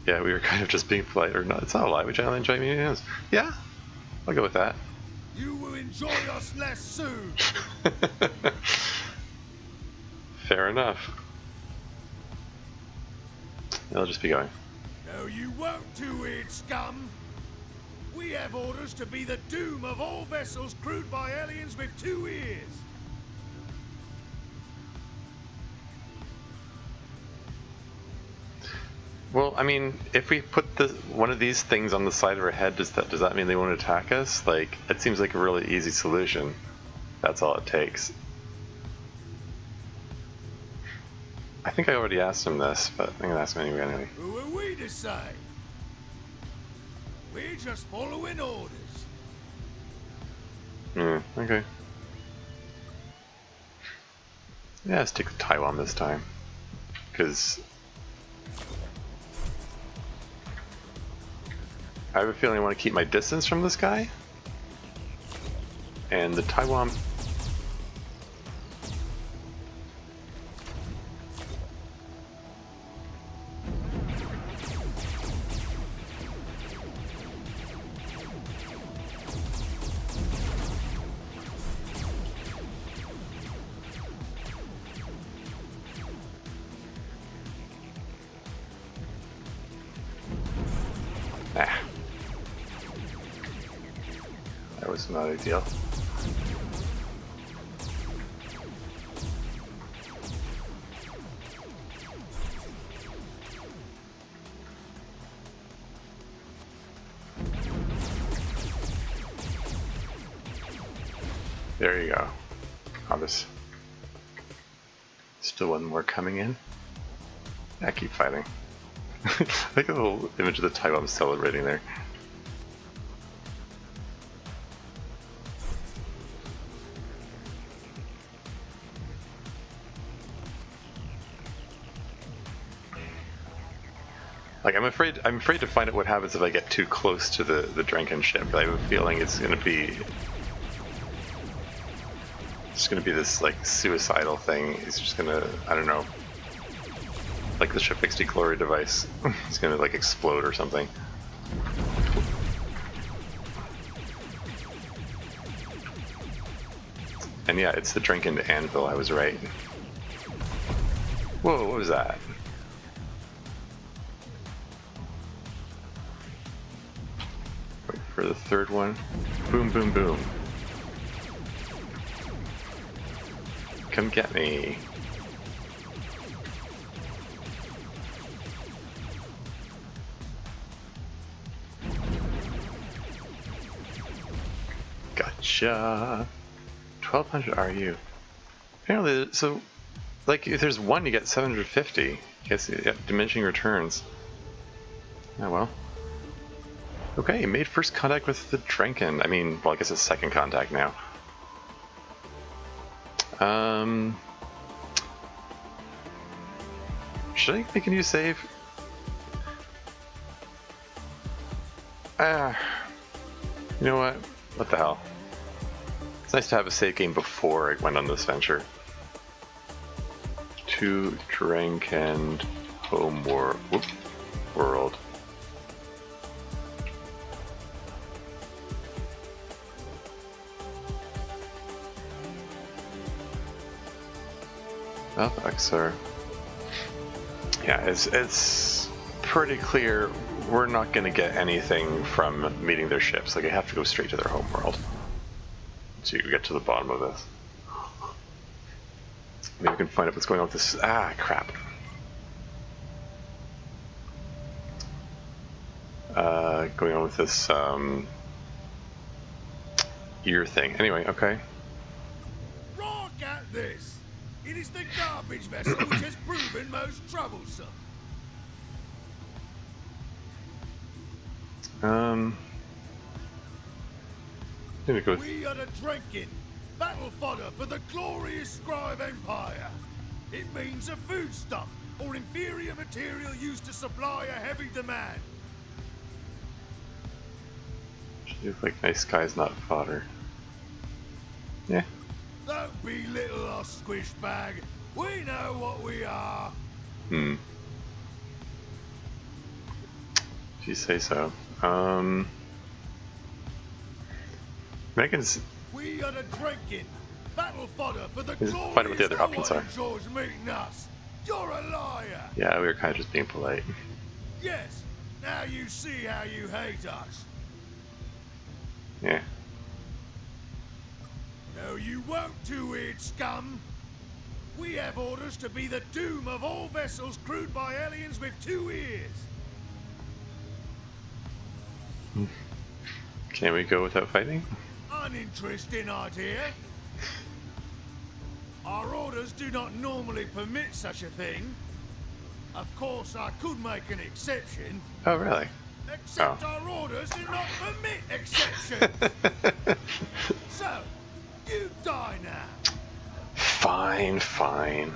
Yeah, we were kind of just being polite, or not. It's not a lie. We generally enjoy meeting us. Yeah, I'll go with that. You will enjoy us less soon. Fair enough. I'll just be going. No, you won't, two-eared scum. We have orders to be the doom of all vessels crewed by aliens with 2 ears. Well, I mean, if we put one of these things on the side of our head, does that mean they won't attack us? Like, it seems like a really easy solution. That's all it takes. I think I already asked him this, but I'm gonna ask him anyway. Who are we to say? We're just following orders. Okay. Yeah, let's stick with Taiwan this time. Because I have a feeling I want to keep my distance from this guy. And the Taiwan... Ah. That was not ideal. There you go. Oh, this. Still one more coming in. I keep fighting. Like a little image of the Taiwan celebrating there. Like I'm afraid to find out what happens if I get too close to the Drenkend ship. I have a feeling it's gonna be this like suicidal thing. It's just gonna, I don't know, like the ship XD glory device. It's gonna like explode or something. And yeah, it's the Drenkend anvil. I was right. Whoa, what was that? Wait for the third one. Boom, boom, boom. Come get me. Gotcha. 1200 RU. Apparently, so, like, if there's one, you get 750. I guess you have diminishing returns. Oh well. Okay, made first contact with the Drenkend. I mean, well, I guess it's second contact now. Should I make a new save? You know what? What the hell? It's nice to have a save game before I went on this venture. To Drenkend home world. Oh, Xer. Yeah, it's pretty clear we're not going to get anything from meeting their ships. Like, I have to go straight to their home world to get to the bottom of this. Maybe we can find out what's going on with this. Ah, crap. Going on with this ear thing. Anyway, okay. Rock at this! It is the garbage vessel which has proven most troublesome. Here we go. We are the Drenkend, battle fodder for the glorious Scribe Empire. It means a foodstuff or inferior material used to supply a heavy demand. She looks like nice guys, not fodder. Yeah. Don't belittle us, squish bag. We know what we are. If you say so. Megan's. We are the Drenkend, battle fodder for the Find out what the other options are. enjoys meeting us. You're a liar. Yeah, we were kind of just being polite. Yes. Now you see how you hate us. Yeah. No, you won't, two-eared scum. We have orders to be the doom of all vessels crewed by aliens with 2 ears. Can we go without fighting? Uninteresting idea. Our orders do not normally permit such a thing. Of course, I could make an exception. Oh, really? Except our orders do not permit exceptions. So, you die now. Fine, fine.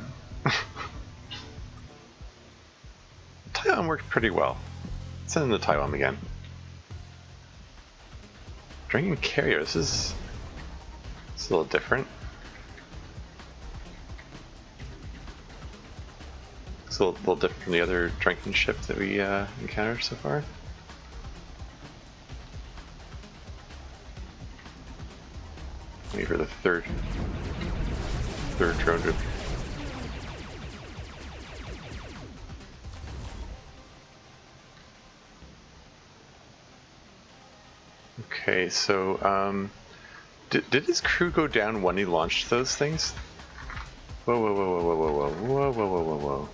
Taiwan worked pretty well. Send them to Taiwan again. Drenkend carrier, this is a little different. It's a little different from the other Drenkend ship that we encountered so far. Wait for the third drone to. Okay, so did his crew go down when he launched those things? Whoa, whoa, whoa, whoa, whoa, whoa, whoa, whoa, whoa, whoa, whoa.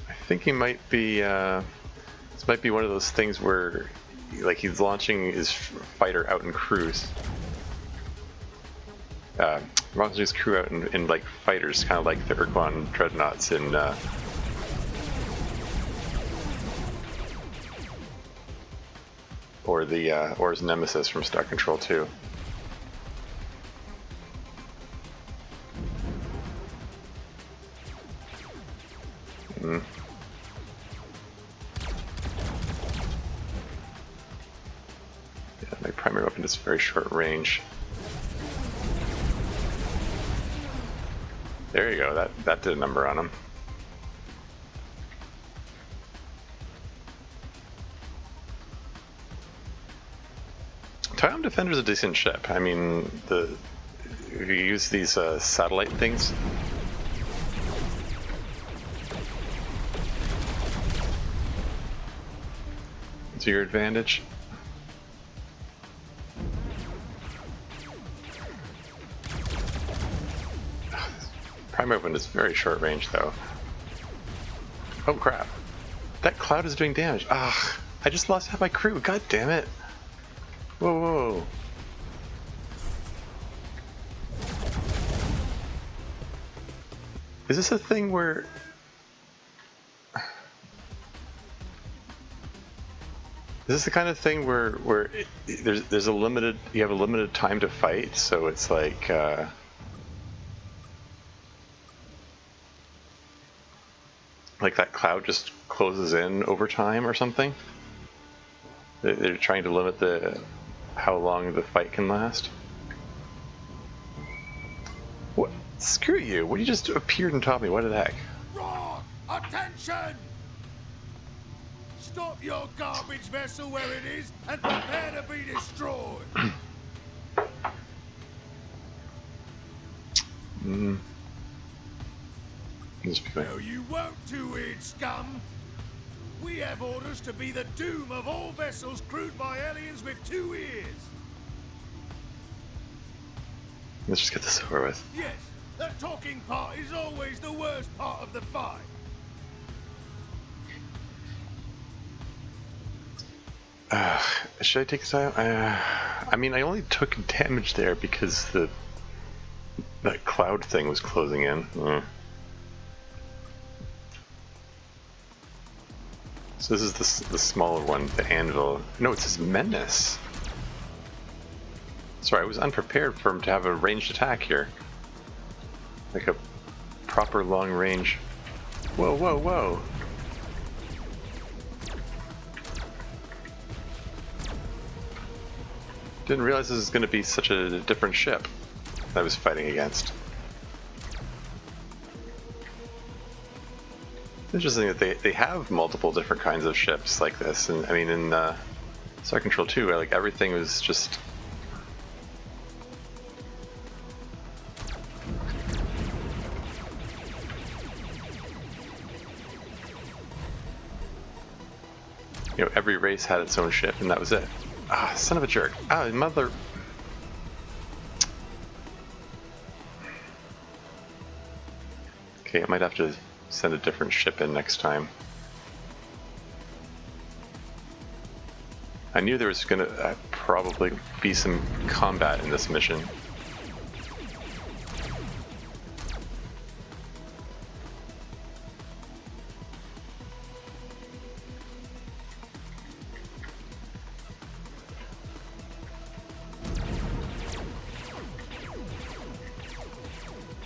I think he might be, this might be one of those things where, like, he's launching his fighter out in cruise. Launching his crew out in like, fighters, kind of like the Urquan dreadnoughts in, or his nemesis from Star Control 2. Mm. Yeah, my primary weapon is very short range. There you go, that did a number on him. Taiwan Defender's a decent ship. I mean, if you use these satellite things, to your advantage. Primary weapon is very short range, though. Oh crap! That cloud is doing damage. Ah, I just lost half my crew. God damn it! Whoa, whoa. Is this a thing where... Is this the kind of thing where there's a limited... You have a limited time to fight, so it's like... like that cloud just closes in over time or something? They're trying to limit how long the fight can last? What? Screw you! What, you just appeared on top of me? What the heck? Wrong! Attention! Stop your garbage vessel where it is and prepare to be destroyed! No, you won't, two-eared scum! We have orders to be the doom of all vessels crewed by aliens with 2 ears! Let's just get this over with. Yes, the talking part is always the worst part of the fight! Should I take this out? I mean, I only took damage there because that cloud thing was closing in. So this is the smaller one, the anvil. No, it says menace. Sorry, I was unprepared for him to have a ranged attack here. Like a proper long range. Whoa, whoa, whoa. Didn't realize this was going to be such a different ship that I was fighting against. Interesting that they have multiple different kinds of ships like this, and I mean in Star Control 2, like everything was just... You know, every race had its own ship, and that was it. Ah, son of a jerk. Ah, mother... Okay, I might have to send a different ship in next time. I knew there was gonna probably be some combat in this mission.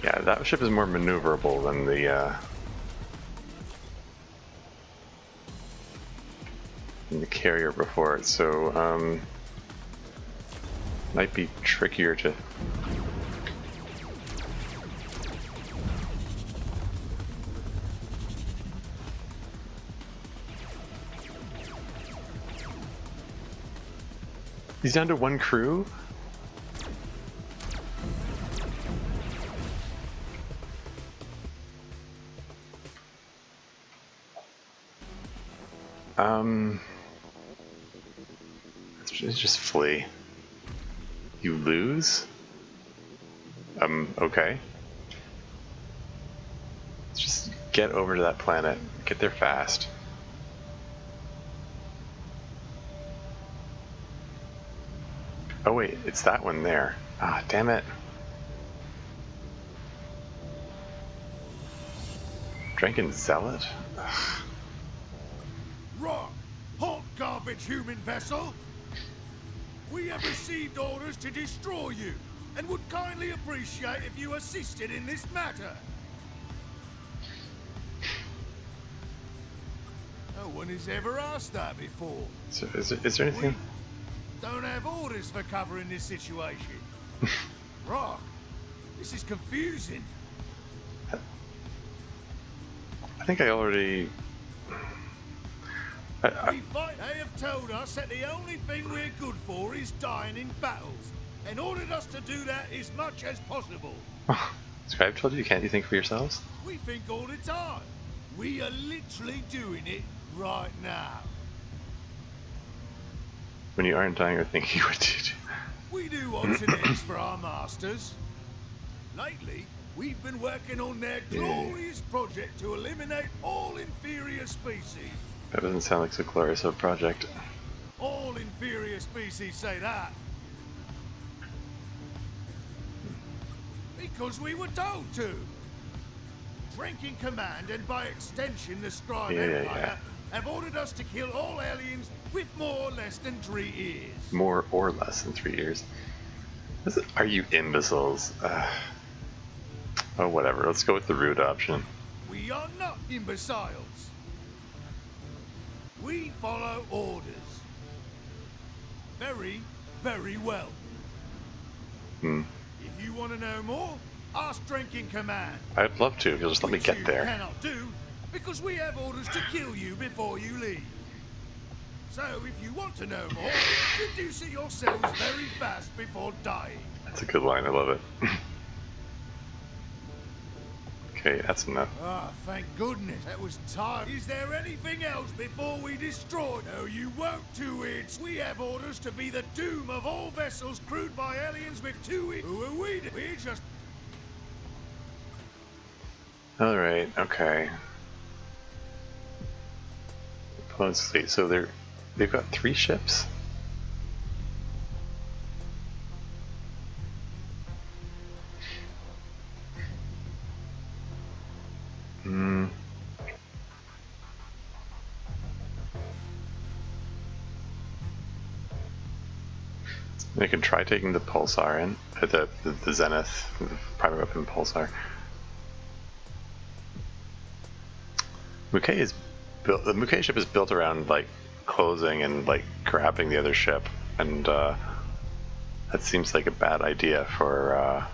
Yeah, that ship is more maneuverable than the carrier before it, so might be trickier to... He's down to 1 crew? Let's just flee. You lose? Okay. Let's just get over to that planet. Get there fast. Oh wait, it's that one there. Ah, damn it. Drenkend Zealot? Ugh. Rock! Halt, garbage human vessel! We have received orders to destroy you, and would kindly appreciate if you assisted in this matter. No one has ever asked that before. So is there anything? We don't have orders for covering this situation. Rock, this is confusing. I think I already... They have told us that the only thing we're good for is dying in battles, and ordered us to do that as much as possible. Scribe told you, can't you think for yourselves? We think all the time. We are literally doing it right now. When you aren't dying or thinking, what do you do? We do odds and ends for our masters. Lately, we've been working on their glorious project to eliminate all inferior species. That doesn't sound like so glorious of a project. All inferior species say that. Because we were told to. Drenkend Command, and by extension the Scribe Empire, have ordered us to kill all aliens with more or less than 3 ears. More or less than 3 years. Are you imbeciles? Oh, whatever. Let's go with the root option. We are not imbeciles. We follow orders. Very, very well. If you want to know more, ask Drenkend Command. I'd love to, if you'll just let me get You there. cannot do, because we have orders to kill you before you leave. So, if you want to know more, deduce it yourselves very fast before dying. That's a good line, I love it. Okay, that's enough. Ah, thank goodness. That was time. Is there anything else before we destroy? No, you won't do it. We have orders to be the doom of all vessels crewed by aliens with 2 ears. Who are we? We're just... Alright, okay. Let's see, so they've got 3 ships? They could try taking the pulsar in, the Zenith, the private weapon pulsar. The Mukei ship is built around like closing and like grabbing the other ship, and that seems like a bad idea for.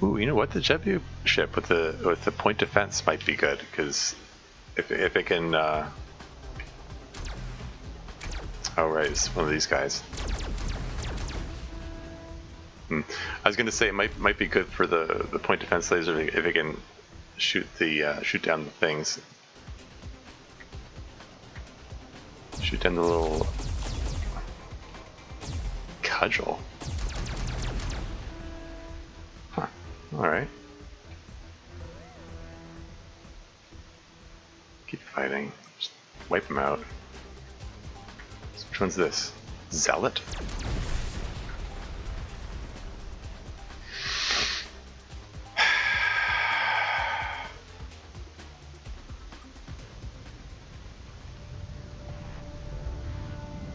Ooh, you know what? The Jebu ship with the point defense might be good, because if it can. Oh right, it's one of these guys. I was gonna say it might be good for the point defense laser if it can shoot down the things. Shoot down the little cudgel. Huh. Alright. Keep fighting. Just wipe them out. So which one's this? Zealot?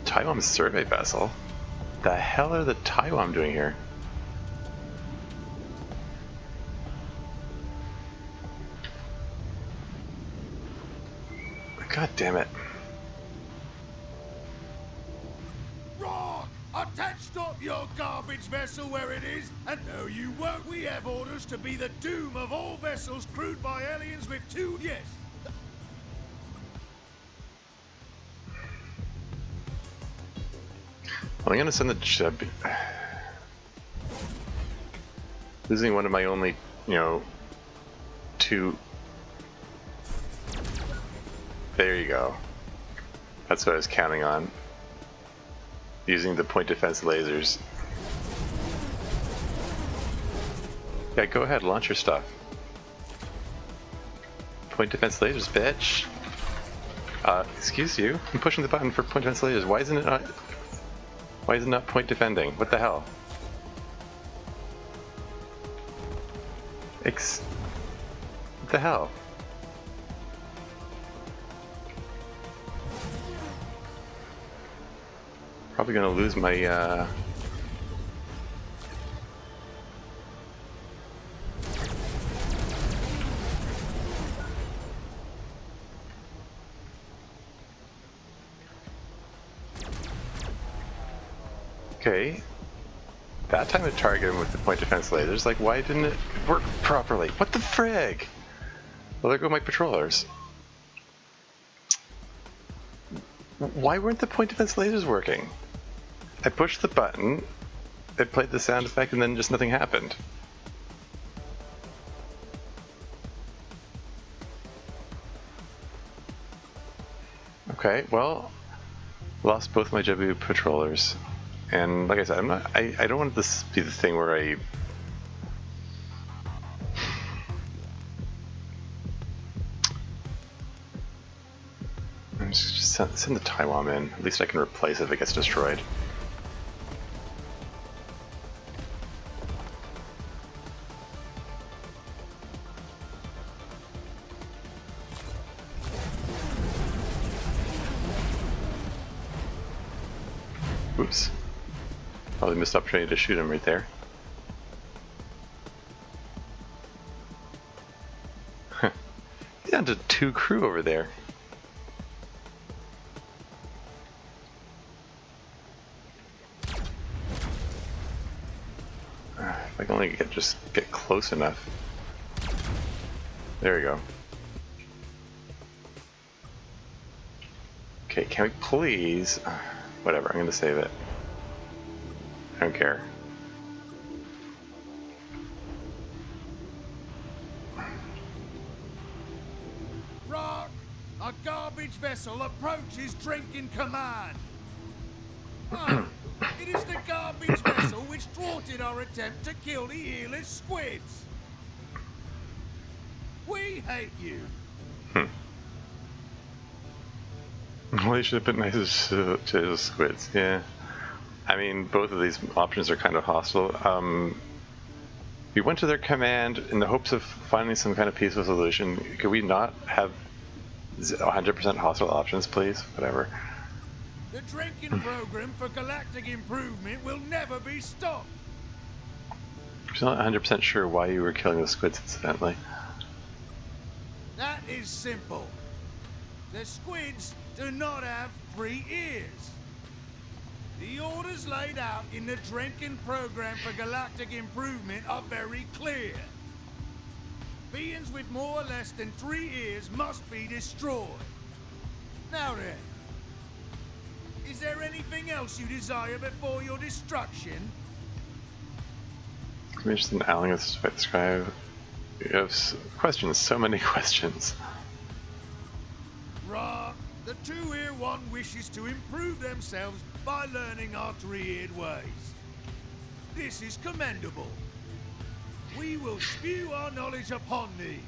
Taiwan survey vessel? The hell are the Taiwan doing here? God damn it. Rock! Attach stop your garbage vessel where it is, and no you won't. We have orders to be the doom of all vessels crewed by aliens with 2... Yes. I'm gonna send the losing one of my only, 2 There you go. That's what I was counting on. Using the point defense lasers. Yeah, go ahead, launch your stuff. Point defense lasers, bitch. Excuse you. I'm pushing the button for point defense lasers. Why isn't it not? Why is it not point defending? What the hell? What the hell? Probably gonna lose my Okay. That time to target him with the point defense lasers, like why didn't it work properly? What the frig? Well, there go my patrollers. Why weren't the point defense lasers working? I pushed the button, it played the sound effect, and then just nothing happened. Okay, well, lost both my JW patrollers. And like I said, I don't want this to be the thing where I'm just send the Taiwan in. At least I can replace it if it gets destroyed. Oops. Probably missed opportunity to shoot him right there. Down to 2 crew over there. If I can only just get close enough. There we go. Okay, can we please? Whatever, I'm gonna save it. I don't care. Rock! A garbage vessel approaches Drenkend command. Oh, it is the garbage vessel which thwarted our attempt to kill the earless squids. We hate you. Well, they should have been nice to the squids, yeah. I mean, both of these options are kind of hostile. We went to their command in the hopes of finding some kind of peaceful solution. Could we not have 100% hostile options, please? Whatever. The Drenkend program for galactic improvement will never be stopped. I'm still not 100% sure why you were killing the squids, incidentally. That is simple. The squids do not have 3 ears. The orders laid out in the Drenkend program for galactic improvement are very clear. Beings with more or less than 3 ears must be destroyed. Now then, is there anything else you desire before your destruction? I'm just an Alan Scribe. You have questions, so many questions. Rock, the 2-ear one wishes to improve themselves by learning our 3-eared ways. This is commendable. We will spew our knowledge upon thee.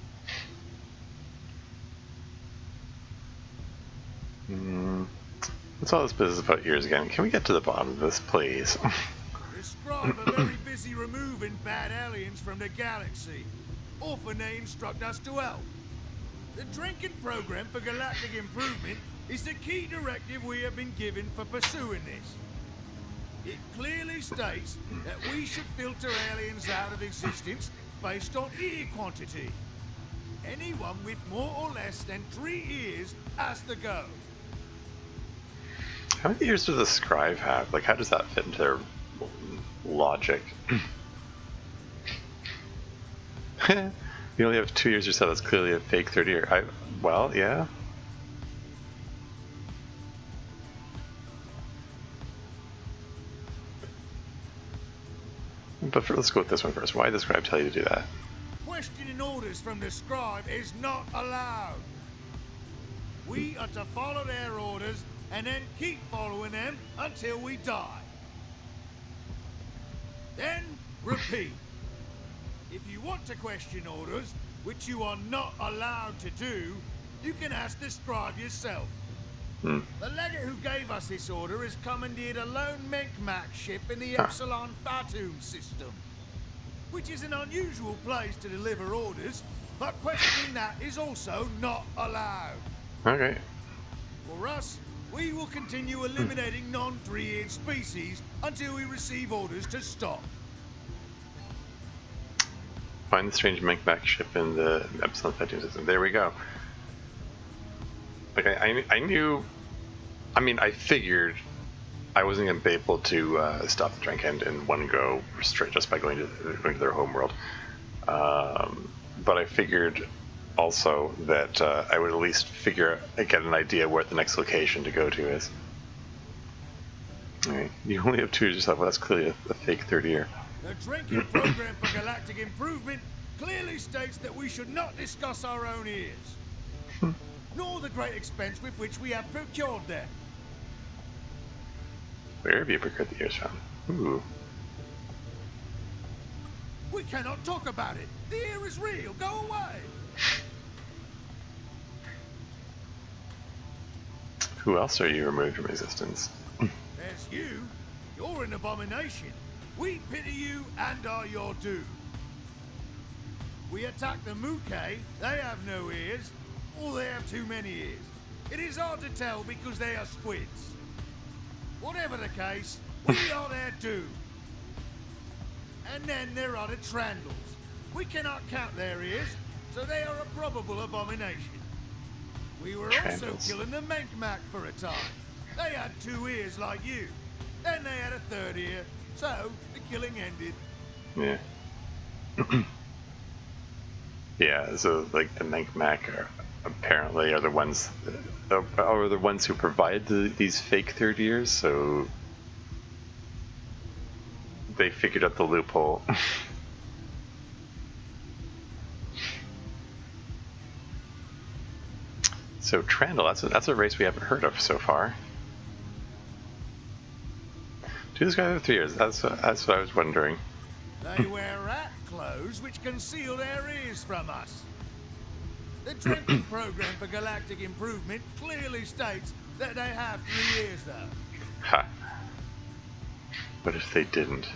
What's all this business about ears again? Can we get to the bottom of this, please? The Scribe are very busy removing bad aliens from the galaxy. Often they instruct us to help. The Drenkend program for galactic improvement is the key directive we have been given for pursuing this. It clearly states that we should filter aliens out of existence based on ear quantity. Anyone with more or less than 3 ears has to go. How many ears does the Scribe have? Like, how does that fit into their logic? You only have 2 ears yourself. That's clearly a fake 3rd ear. Well, yeah. But let's go with this one first. Why did the Scribe tell you to do that? Questioning orders from the Scribe is not allowed. We are to follow their orders and then keep following them until we die. Then repeat. If you want to question orders, which you are not allowed to do, you can ask the scribe yourself. The legate who gave us this order has commandeered a lone Menkmak ship in the Epsilon Fatum system, which is an unusual place to deliver orders, but questioning that is also not allowed. Okay. For us, we will continue eliminating non-three-eared species until we receive orders to stop. Find the strange Menkmak ship in the Epsilon Fatum system. There we go. Like I knew. I mean, I figured I wasn't going to be able to stop the Drenkend in one go, straight just by going to their homeworld. But I figured also that I would at least get an idea where the next location to go to is. All right, you only have 2 years yourself. Well, that's clearly a fake third year. The Drenkend program for galactic improvement clearly states that we should not discuss our own ears, nor the great expense with which we have procured them. Where have you procured the ears from? Ooh. We cannot talk about it. The ear is real. Go away. Who else are you removed from existence? There's you. You're an abomination. We pity you and are your doom. We attack the Muke. They have no ears, or they have too many ears. It is hard to tell because they are squids. Whatever the case, we are their doom. And then there are the Trandals. We cannot count their ears, so they are a probable abomination. We were also Trandals. killing the Menkmak for a time. They had 2 ears like you. Then they had a 3rd ear, so the killing ended. Yeah. Yeah, so like the Menkmak apparently are the ones who provide these fake third years, so they figured out the loophole. So Trandal, that's a race we haven't heard of so far. Do this guy have 3 years? That's what I was wondering. They wear rat clothes which conceal their ears from us. The Drenkend program for galactic improvement clearly states that they have 3 ears, though. Ha. What if they didn't?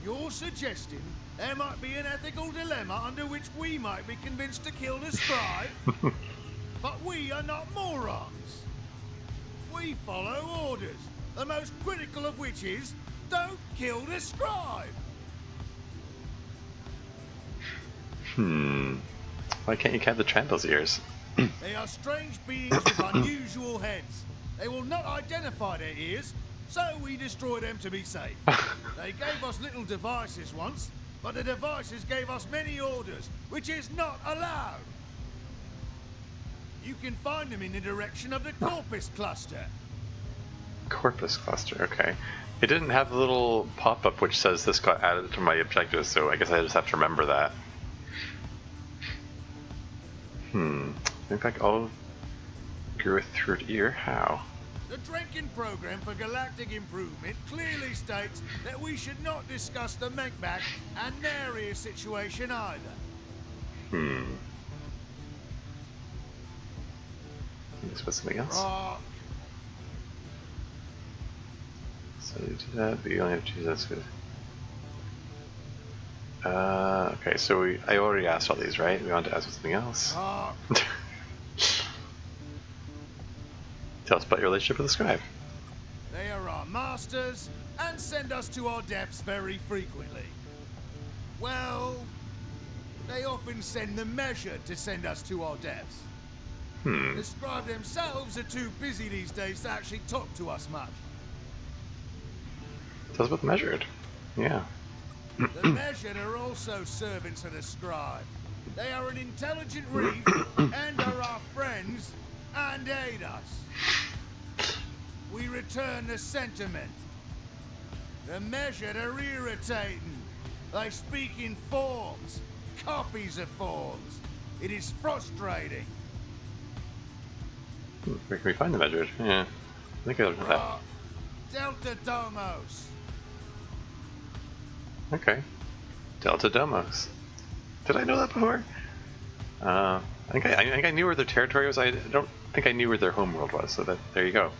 You're suggesting there might be an ethical dilemma under which we might be convinced to kill the scribe? But we are not morons. We follow orders, the most critical of which is, don't kill the scribe. Why can't you count the Trandal's ears? They are strange beings with unusual heads. They will not identify their ears, so we destroy them to be safe. They gave us little devices once, but the devices gave us many orders, which is not allowed. You can find them in the direction of the Corpus cluster. Corpus cluster, okay. It didn't have the little pop-up which says this got added to my objectives, so I guess I just have to remember that. In fact, I'll grew a third ear. How? The Drenkend program for galactic improvement clearly states that we should not discuss the Menkmak and their ear situation either. This was something else. Rock. So you do that, but you only have to use that with. Okay, so I already asked all these, right? We want to ask something else. Rock. Tell us about your relationship with the scribe. They are our masters and send us to our depths very frequently. Well, they often send the measure to send us to our depths. The scribe themselves are too busy these days to actually talk to us much. Tell us about the measured. Yeah. The measured are also servants of the scribe. They are an intelligent reef and are our friends and aid us. We return the sentiment. The measured are irritating. They speak in forms, copies of forms. It is frustrating. Where can we find the measured? Yeah. I think I looked at that. Delta Domos. Okay. Delta Domos. Did I know that before? I think I knew where their territory was. I don't think I knew where their homeworld was. So that there you go.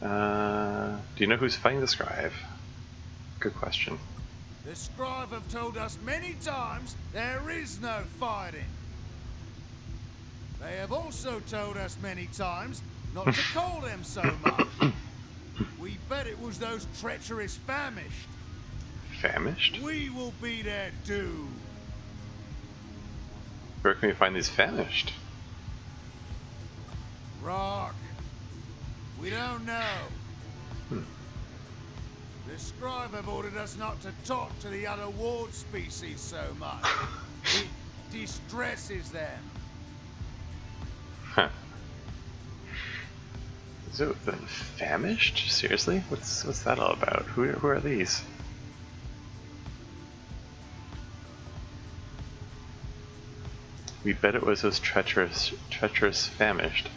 Do you know who's fighting the Scribe? Good question. The Scribe have told us many times there is no fighting. They have also told us many times not to call them so much. We bet it was those treacherous famished. Famished? We will be their doom. Where can we find these famished? Rock. We don't know. The Scribe have ordered us not to talk to the other ward species so much. It distresses them. Huh. So, the famished? Seriously? What's that all about? Who are these? We bet it was those treacherous famished.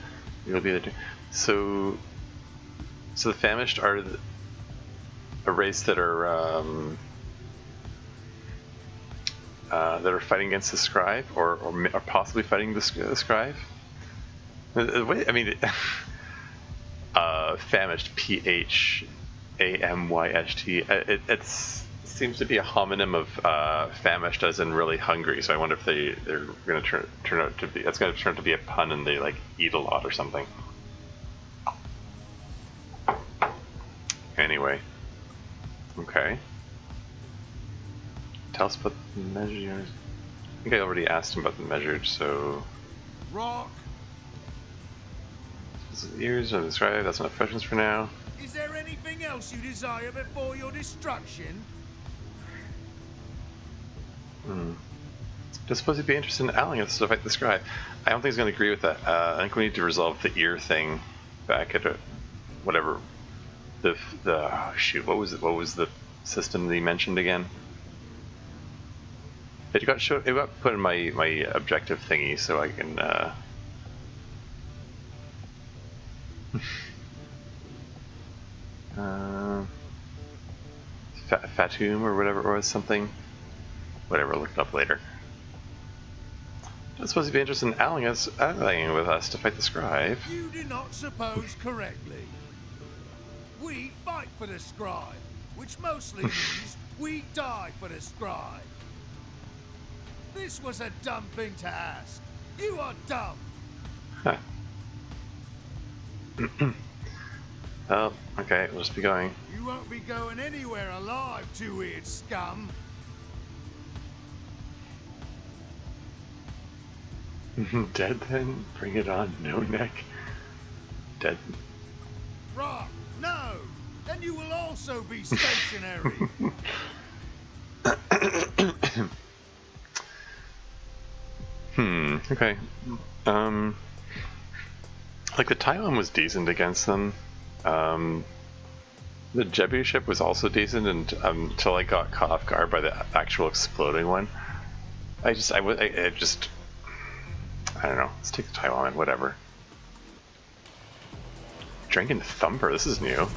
You'll be the so the famished are a race that are fighting against the Scribe, or possibly fighting the Scribe. I mean, famished, PHAMYST. It seems to be a homonym of famished, as in really hungry. So I wonder if they're going to turn out to be. That's going to turn out to be a pun, and they like eat a lot or something. Anyway, okay. Tell us about the measured. I think I already asked him about the measured. So. Rock. Ears of the Scribe. That's enough questions for now. Is there anything else you desire before your destruction? Just suppose he'd be interested in allying us to fight the Scribe. I don't think he's going to agree with that. I think we need to resolve the ear thing back at whatever. Oh shoot, what was it? What was the system that he mentioned again? It got put in my objective thingy, so I can. Fatum or whatever it was, something. Whatever, look it up later. I'm supposed to be interested in allying with us to fight the Scribe. You do not suppose correctly. We fight for the Scribe, which mostly means we die for the Scribe. This was a dumb thing to ask. You are dumb. Huh. Oh, okay, we'll just be going. You won't be going anywhere alive, two weird scum. Dead then? Bring it on, no neck. Dead. Rock, no! Then you will also be stationary. Okay. Like the Taiwan was decent against them. The Jebu ship was also decent until I got caught off guard by the actual exploding one. I don't know. Let's take the Taiwan, whatever. Drenkend Thumper, this is new.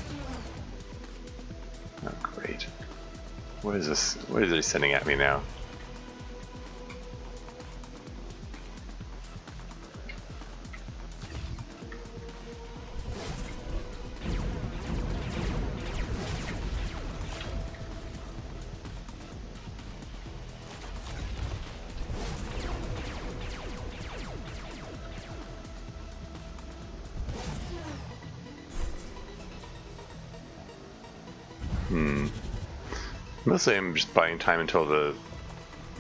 Oh, great. What is this? What is he sending at me now? Mostly I'm just buying time until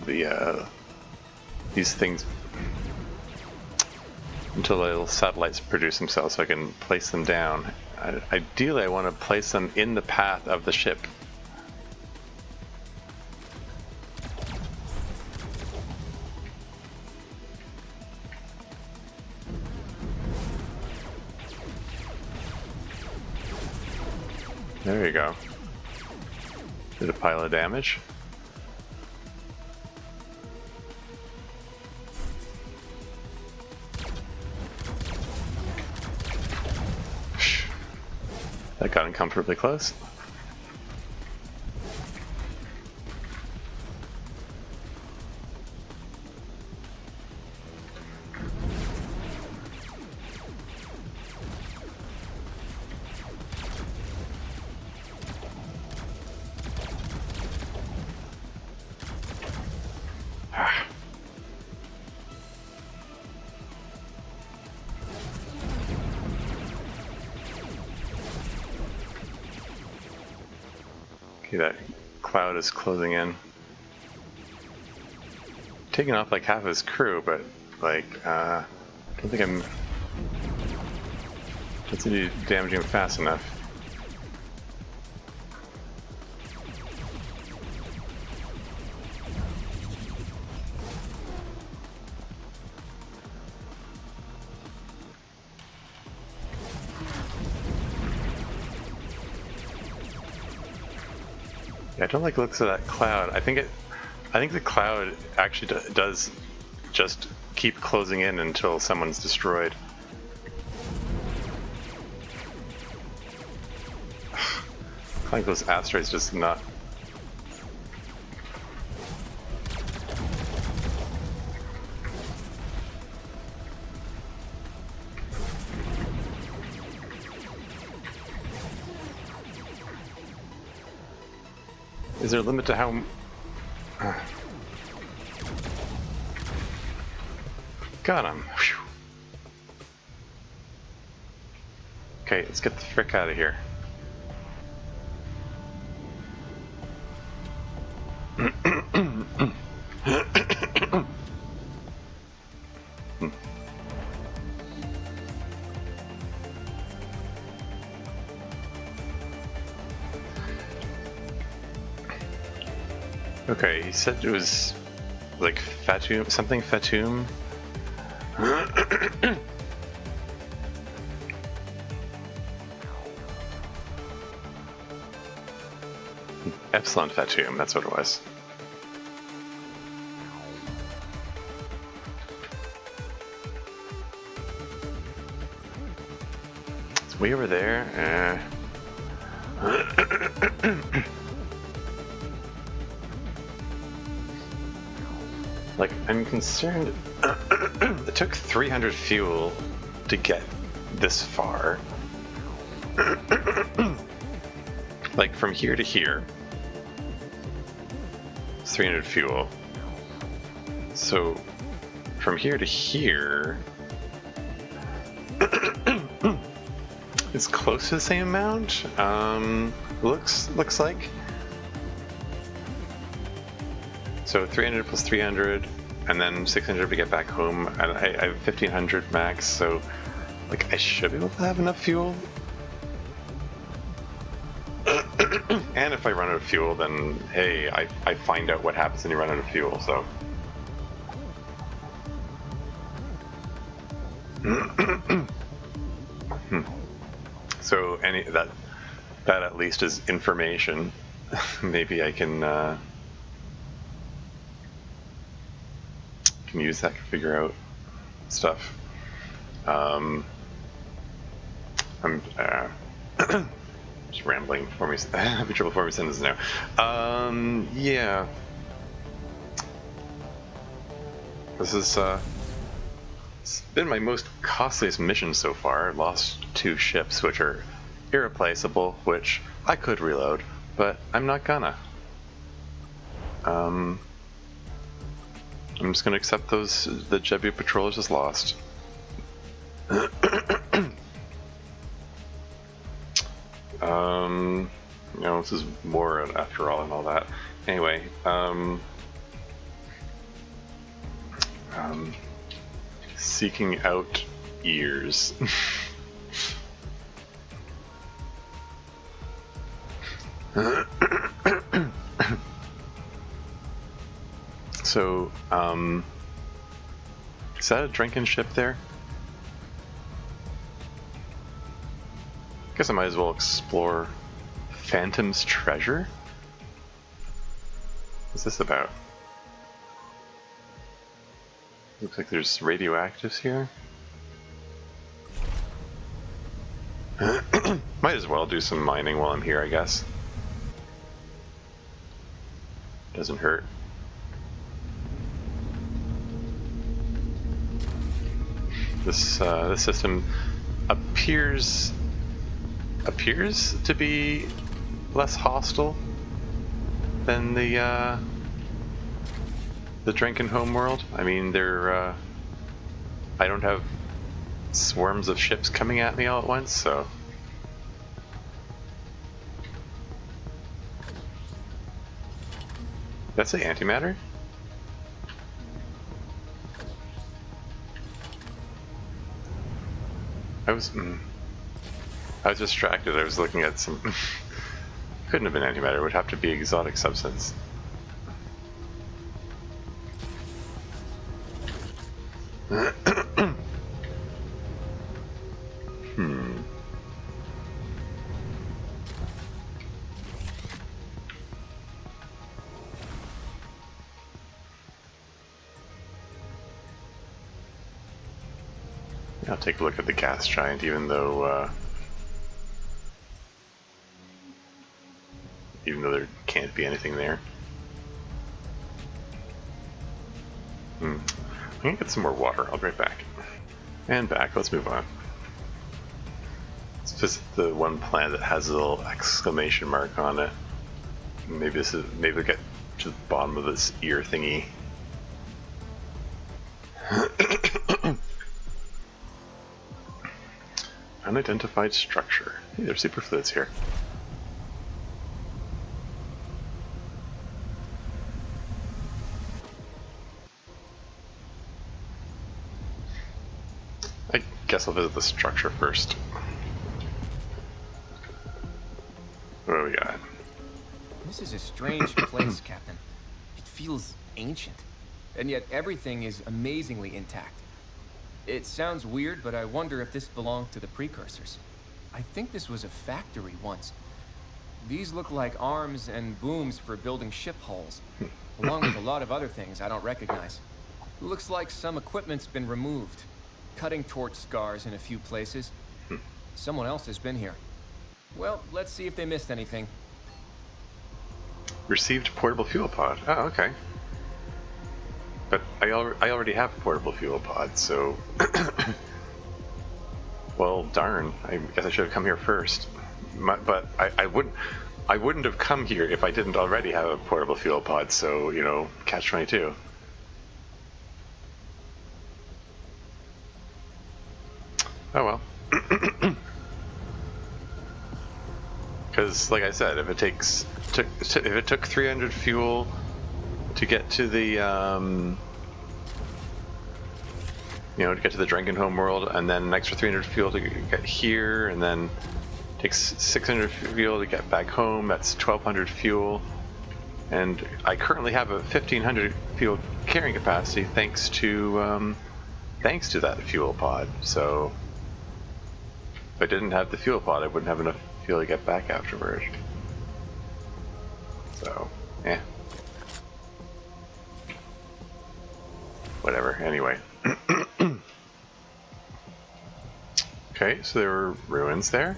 these things, until the little satellites produce themselves so I can place them down. Ideally I want to place them in the path of the ship. There you go. Did a pile of damage. That got uncomfortably close. Okay, that cloud is closing in. Taking off like half his crew, but like, I don't think I'm. Let's see, damaging him fast enough. Yeah, I don't like the looks of that cloud. I think the cloud actually does just keep closing in until someone's destroyed. I think those asteroids just not. Is there a limit to how? Got him. Whew. Okay, let's get the frick out of here. Okay, he said it was like Fatum, something Fatum. Epsilon Fatum, that's what it was. It's way over there. Like, I'm concerned. It took 300 fuel to get this far. Like, from here to here, it's 300 fuel. So, from here to here, it's close to the same amount. Looks like. So 300 plus 300, and then 600 to get back home, and I have 1500 max, so like I should be able to have enough fuel. And if I run out of fuel, then hey, I find out what happens when you run out of fuel, so. So that at least is information. Maybe I can use that to figure out stuff. I'm just rambling before we have trouble before we send this now. Yeah. This is it's been my most costliest mission so far. Lost 2 ships, which are irreplaceable, which I could reload, but I'm not gonna. I'm just gonna accept the Jebu patrollers as lost. You know, this is war after all and all that. Anyway, seeking out ears. So, is that a Drenkend ship there? Guess I might as well explore Phantom's treasure? What's this about? Looks like there's radioactives here. Might as well do some mining while I'm here, I guess. Doesn't hurt. This system appears to be less hostile than the Drenkend homeworld. I mean, I don't have swarms of ships coming at me all at once, so. That's the antimatter? I was distracted. I was looking at some. Couldn't have been antimatter. It would have to be exotic substance. I'll take a look at the gas giant, even though there can't be anything there. I'm gonna get some more water. I'll be right back. And back. Let's move on. Let's visit the one planet that has a little exclamation mark on it. Maybe we'll get to the bottom of this ear thingy. Unidentified structure. Hey, there's superfluids here. I guess I'll visit the structure first. What do we got? This is a strange place, Captain. It feels ancient, and yet everything is amazingly intact. It sounds weird, but I wonder if this belonged to the precursors. I think this was a factory once. These look like arms and booms for building ship hulls, along with a lot of other things I don't recognize. Looks like some equipment's been removed. Cutting torch scars in a few places. Someone else has been here. Well, let's see if they missed anything. Received portable fuel pod. Oh, okay. But I already have a portable fuel pod, so... Well, darn. I guess I should have come here first. But I wouldn't have come here if I didn't already have a portable fuel pod, so, you know, catch-22. Oh well. Because, like I said, if it took 300 fuel to get to the, to get to the Drenkend homeworld, and then an extra 300 fuel to get here, and then takes 600 fuel to get back home. That's 1,200 fuel, and I currently have a 1,500 fuel carrying capacity thanks to that fuel pod. So if I didn't have the fuel pod, I wouldn't have enough fuel to get back afterward. So, yeah. Whatever, anyway. Okay, so there were ruins there.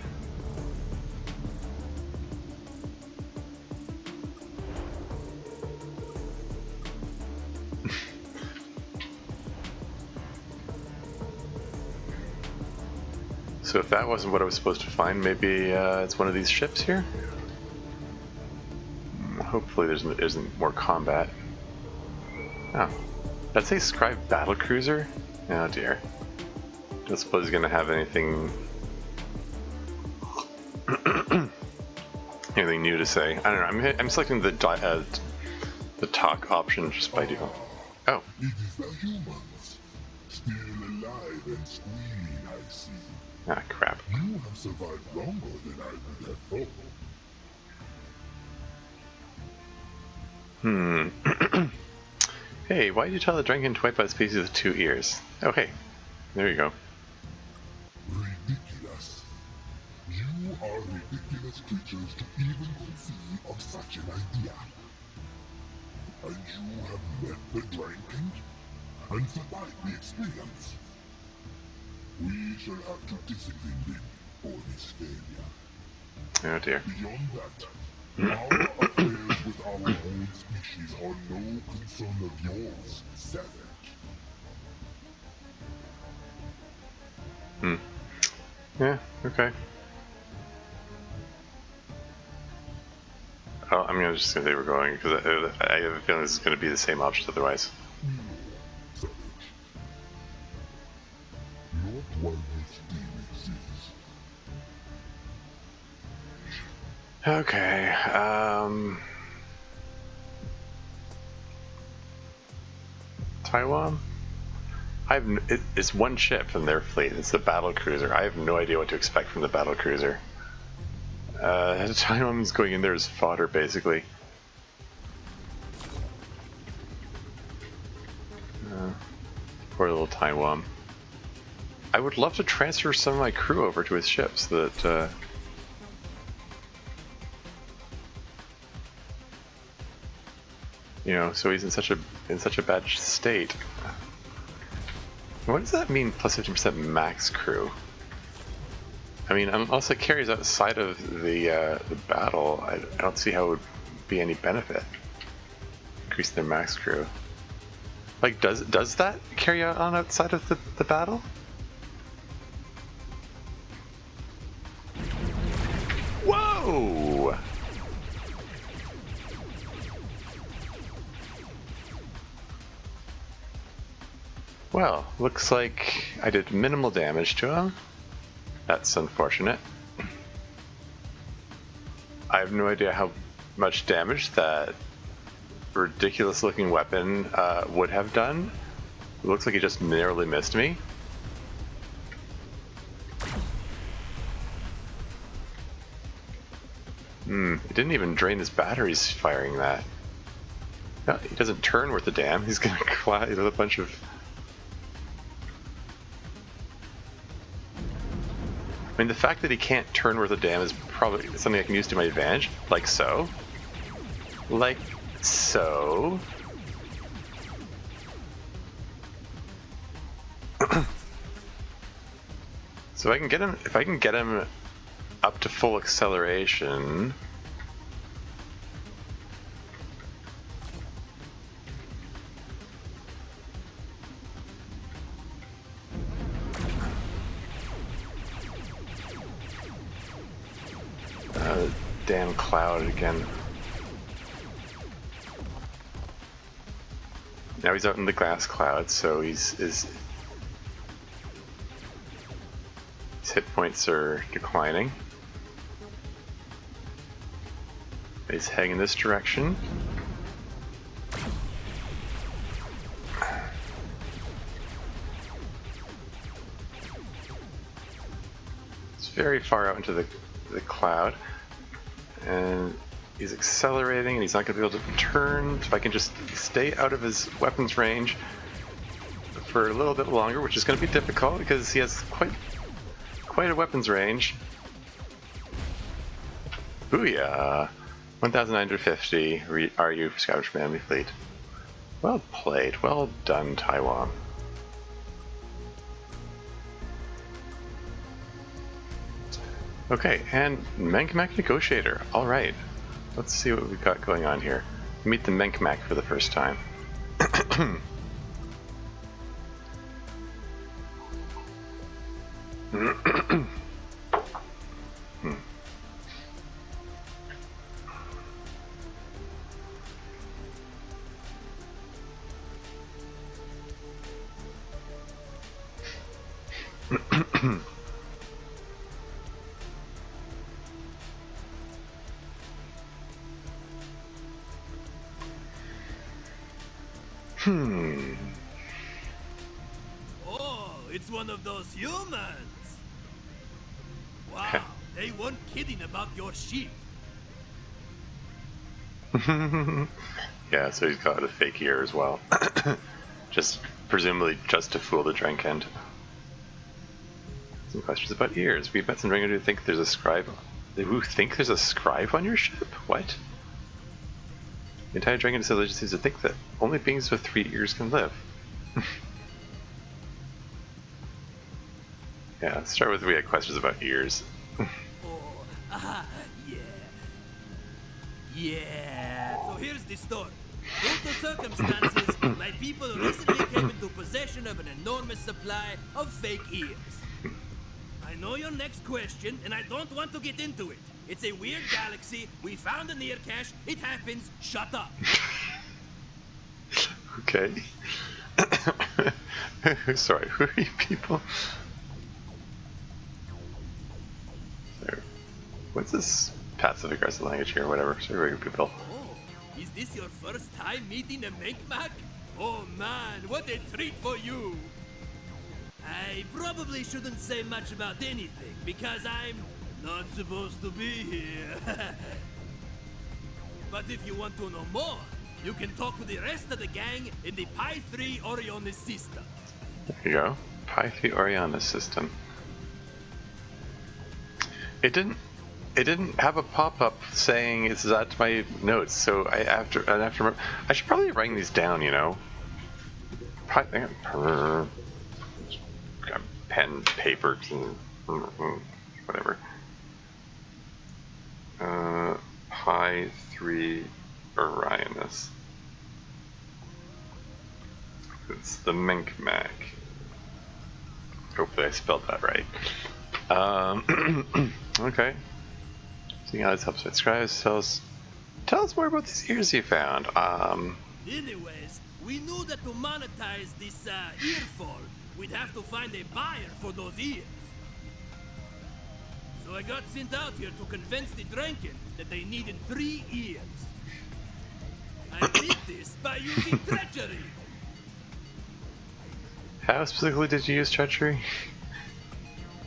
So if that wasn't what I was supposed to find, maybe it's one of these ships here? Hopefully there isn't more combat. Oh. Did I say Scribe battlecruiser? Oh dear. Don't suppose he's gonna have anything anything new to say. I don't know. I'm selecting the talk option just by default. Oh. It is the humans, still alive and squealing, I see. Ah, crap. You have survived longer than I would have thought. Hey, why did you tell the Drenkend to wipe out species with 2 ears? Oh, hey. There you go. Ridiculous. You are ridiculous creatures to even conceive of such an idea. And you have left the Drenkend and survived the experience. We shall have to discipline them or this failure. Oh dear. Beyond that, our affairs with our own species are no concern of yours, Savage. Yeah, okay. Oh, I'm gonna just say they were going, because I have a feeling this is going to be the same options otherwise. Savage. Not while this thing exists. Okay, Taiwan? It's one ship from their fleet. It's the battle cruiser. I have no idea what to expect from the battle cruiser. Taiwan's going in there as fodder, basically. Poor little Taiwan. I would love to transfer some of my crew over to his ship so that, you know, so he's in such a bad state. What does that mean? Plus 50% max crew. I mean, unless it carries outside of the battle, I don't see how it would be any benefit. Increase their max crew. Like, does that carry on outside of the battle? Whoa! Well, looks like I did minimal damage to him. That's unfortunate. I have no idea how much damage that ridiculous looking weapon would have done. It looks like he just narrowly missed me. It didn't even drain his batteries firing that. No, he doesn't turn worth a damn. He's gonna collide with a bunch of... I mean, the fact that he can't turn worth a damn is probably something I can use to my advantage. Like so. Like so. So I can get him, if I can get him up to full acceleration. Damn cloud again. Now he's out in the glass cloud, so his hit points are declining. He's heading in this direction. It's very far out into the cloud. And he's accelerating, and he's not going to be able to turn. If I can just stay out of his weapons range for a little bit longer, which is going to be difficult because he has quite a weapons range. Booyah! 1,950 RU for Scavenge Family Fleet. Well played. Well done, Taiwan. Okay, and Menkmak Negotiator. Alright, let's see what we've got going on here. Meet the Menkmak for the first time. Oh, it's one of those humans. Wow, they weren't kidding about your sheep. Yeah, so he's got a fake ear as well. Just presumably just to fool the Drenkend. Some questions about ears. We've met some Drenkend who think there's a scribe. Who think there's a scribe on your ship? What? The entire Drenkend civilization seems to think that only beings with 3 ears can live. Yeah, let's start with we had questions about ears. Yeah. Yeah. So here's the story. Due to circumstances, my people recently came into possession of an enormous supply of fake ears. I know your next question, and I don't want to get into it. It's a weird galaxy. We found an ear cache. It happens. Shut up. Okay. Sorry, who are you people? So, what's this passive aggressive language here? Whatever. Sorry, regular people. Oh, is this your first time meeting a Mi'kmaq? Oh man, what a treat for you! I probably shouldn't say much about anything because I'm not supposed to be here. But if you want to know more, you can talk to the rest of the gang in the Pi 3 Orionis system. There you go. Pi 3 Orionis system. It didn't have a pop-up saying it's at my notes, so I should probably write these down, you know. Pen, paper, whatever. Pi 3 Orionis. It's the Mi'kmaq. Hopefully I spelled that right. Okay. Seeing how this helps with Scribes, tell us more about these ears you found. Anyways, we knew that to monetize this earfall, we'd have to find a buyer for those ears. So I got sent out here to convince the Drenkend that they needed 3 ears. I did this by using treachery. How specifically did you use treachery?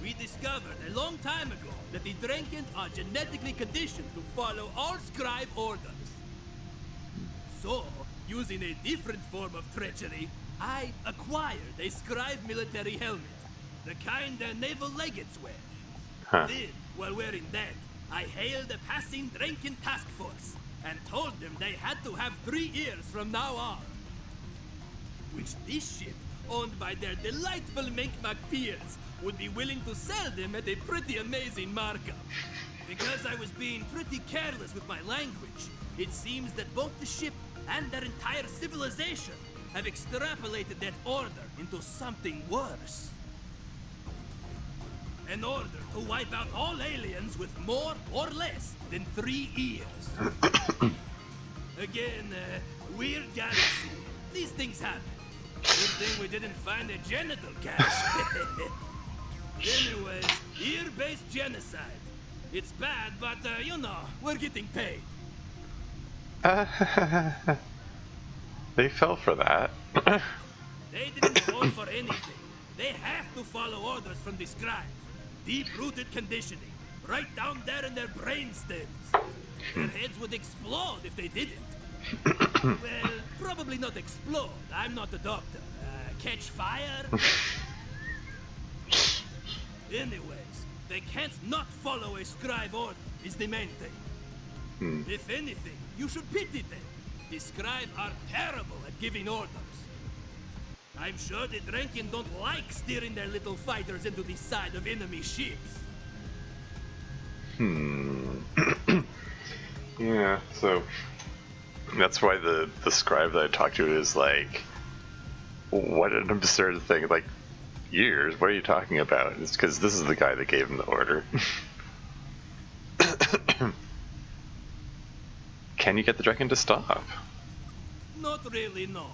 We discovered a long time ago that the Drenkend are genetically conditioned to follow all scribe orders. So, using a different form of treachery, I acquired a scribe military helmet, the kind naval legates wear. Huh. Then, while wearing that, I hailed a passing Drenkend task force and told them they had to have 3 ears from now on. Which this ship, owned by their delightful Mi'kmaq peers, would be willing to sell them at a pretty amazing markup. Because I was being pretty careless with my language, it seems that both the ship and their entire civilization have extrapolated that order into something worse. An order to wipe out all aliens with more or less than 3 ears. Again, weird galaxy. These things happen. Good thing we didn't find a genital cache. Anyways, ear-based genocide. It's bad, but, you know, we're getting paid. They fell for that. They didn't fall for anything. They have to follow orders from the Scribes. Deep-rooted conditioning. Right down there in their brain stems. Their heads would explode if they didn't. Well, probably not explode. I'm not a doctor. Catch fire? Anyways, they can't not follow a scribe order, is the main thing. If anything, you should pity them. The scribes are terrible at giving orders. I'm sure the Drenkend don't like steering their little fighters into the side of enemy ships. Yeah, so that's why the scribe that I talked to is like, what an absurd thing. Like, years? What are you talking about? It's because this is the guy that gave him the order. Can you get the Drenkend to stop? Not really, no.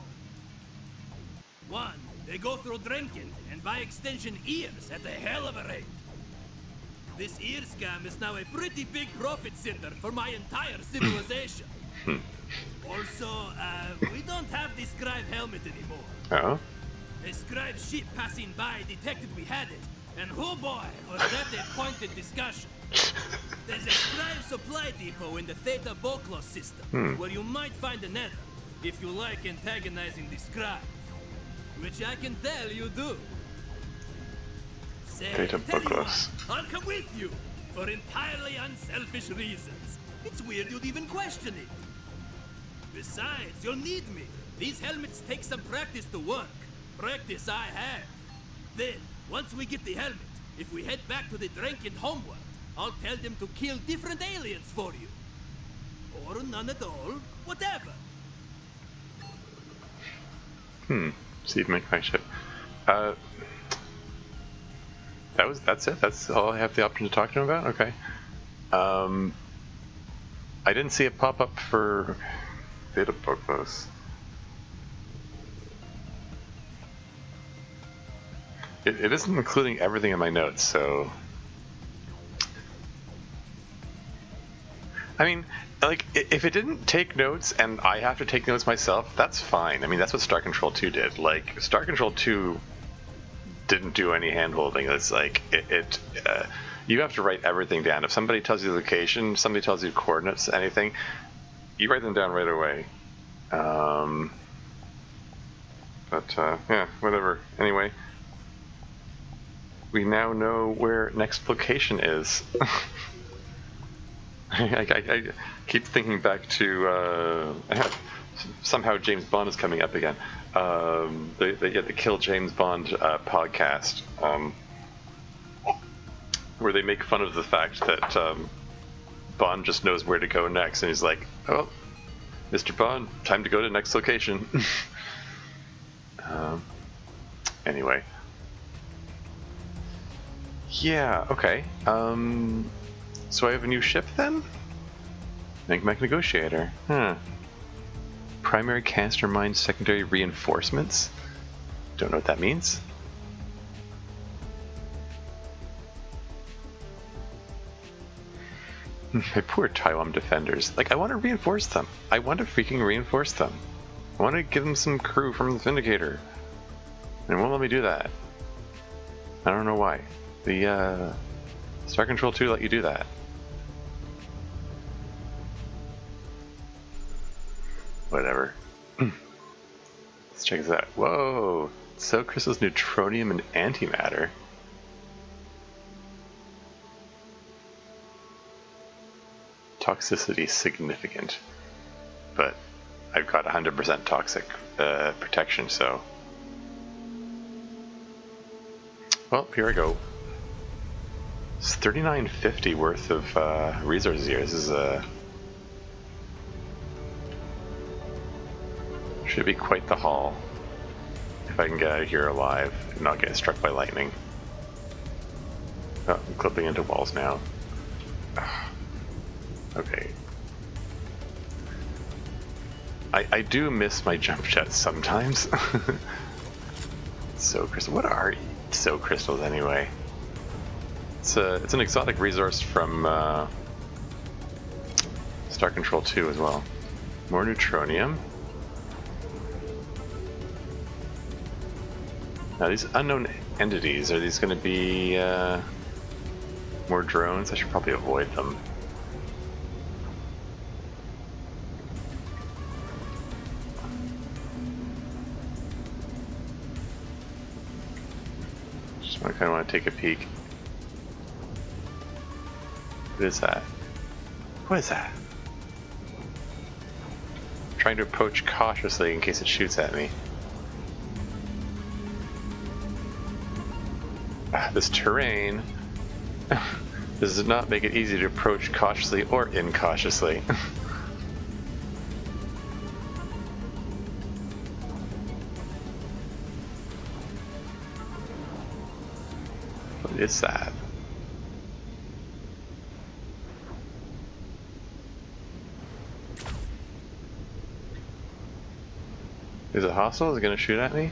1, they go through Drenkend, and by extension ears, at a hell of a rate. This ear scam is now a pretty big profit center for my entire civilization. Also, we don't have the scribe helmet anymore. Oh? A scribe ship passing by detected we had it, and oh boy, was that a pointed discussion. There's a scribe supply depot in the Theta system, where you might find another, if you like antagonizing the scribes. Which I can tell you do. Say, Theta tell you what, I'll come with you, for entirely unselfish reasons. It's weird you'd even question it. Besides, you'll need me. These helmets take some practice to work. Practice I have. Then, once we get the helmet, If we head back to the Drenkend homeworld, I'll tell them to kill different aliens for you. Or none at all, whatever. See if make my ship. That's it? That's all I have the option to talk to him about? Okay. I didn't see it pop up for Theta Pocos. It isn't including everything in my notes, so... I mean, like, if it didn't take notes and I have to take notes myself, that's fine. I mean, that's what Star Control 2 did. Like, Star Control 2 didn't do any hand-holding. It's like, you have to write everything down. If somebody tells you the location, somebody tells you coordinates, anything, you write them down right away. Yeah, whatever. Anyway, we now know where next location is. I keep thinking back to somehow James Bond is coming up again. The Kill James Bond podcast, where they make fun of the fact that Bond just knows where to go next, and he's like, "Oh, Mr. Bond, time to go to next location." Anyway, yeah, okay. So I have a new ship then? Enigmatic Negotiator. Primary canister mine, secondary reinforcements? Don't know what that means. My poor Taiwan defenders. Like, I want to reinforce them. I want to freaking reinforce them. I want to give them some crew from the Vindicator. And it won't let me do that. I don't know why. The, Star Control 2 let you do that. Whatever. Let's check this out. Whoa! So crystals, neutronium, and antimatter. Toxicity significant. But I've got 100% toxic protection, so... Well, here I go. It's 3950 worth of resources here. This is should be quite the haul if I can get out of here alive and not get struck by lightning. Oh, I'm clipping into walls now. Okay. I do miss my jump jets sometimes. So crystal. What are so crystals anyway? It's an exotic resource from Star Control 2 as well. More neutronium. Now these unknown entities, are these going to be more drones? I should probably avoid them. Just kind of want to take a peek. What is that? What is that? I'm trying to approach cautiously in case it shoots at me. This terrain does not make it easy to approach cautiously or incautiously. What is that? Is it hostile? Is it going to shoot at me?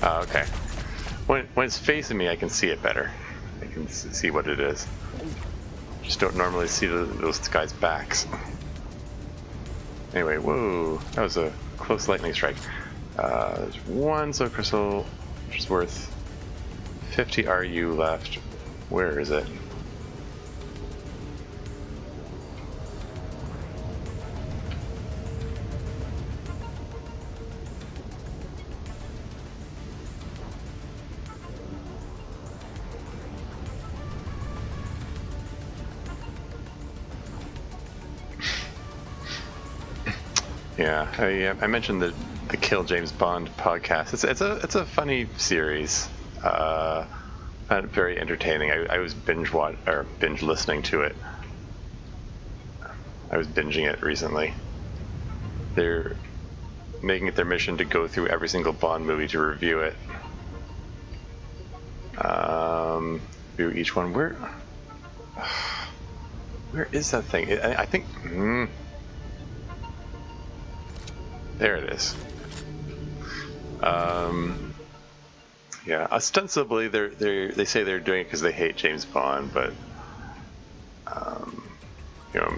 Oh, okay. When it's facing me, I can see it better. I can see what it is. Just don't normally see those guys' backs. Anyway, whoa, that was a close lightning strike. There's one soul crystal, which is worth 50 RU left. Where is it? Yeah, I mentioned the Kill James Bond podcast. It's a funny series. Very entertaining. I was binge listening to it. I was binging it recently. They're making it their mission to go through every single Bond movie to review it. Review each one. Where is that thing? I think. There it is. Yeah, ostensibly they say they're doing it because they hate James Bond, but you know,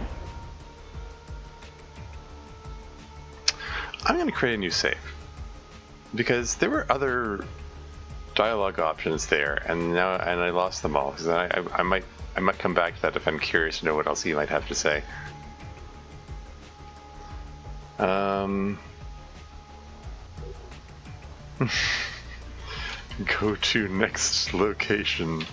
I'm going to create a new save because there were other dialogue options there, and I lost them all. Because I might come back to that if I'm curious to know what else he might have to say. Go to next location.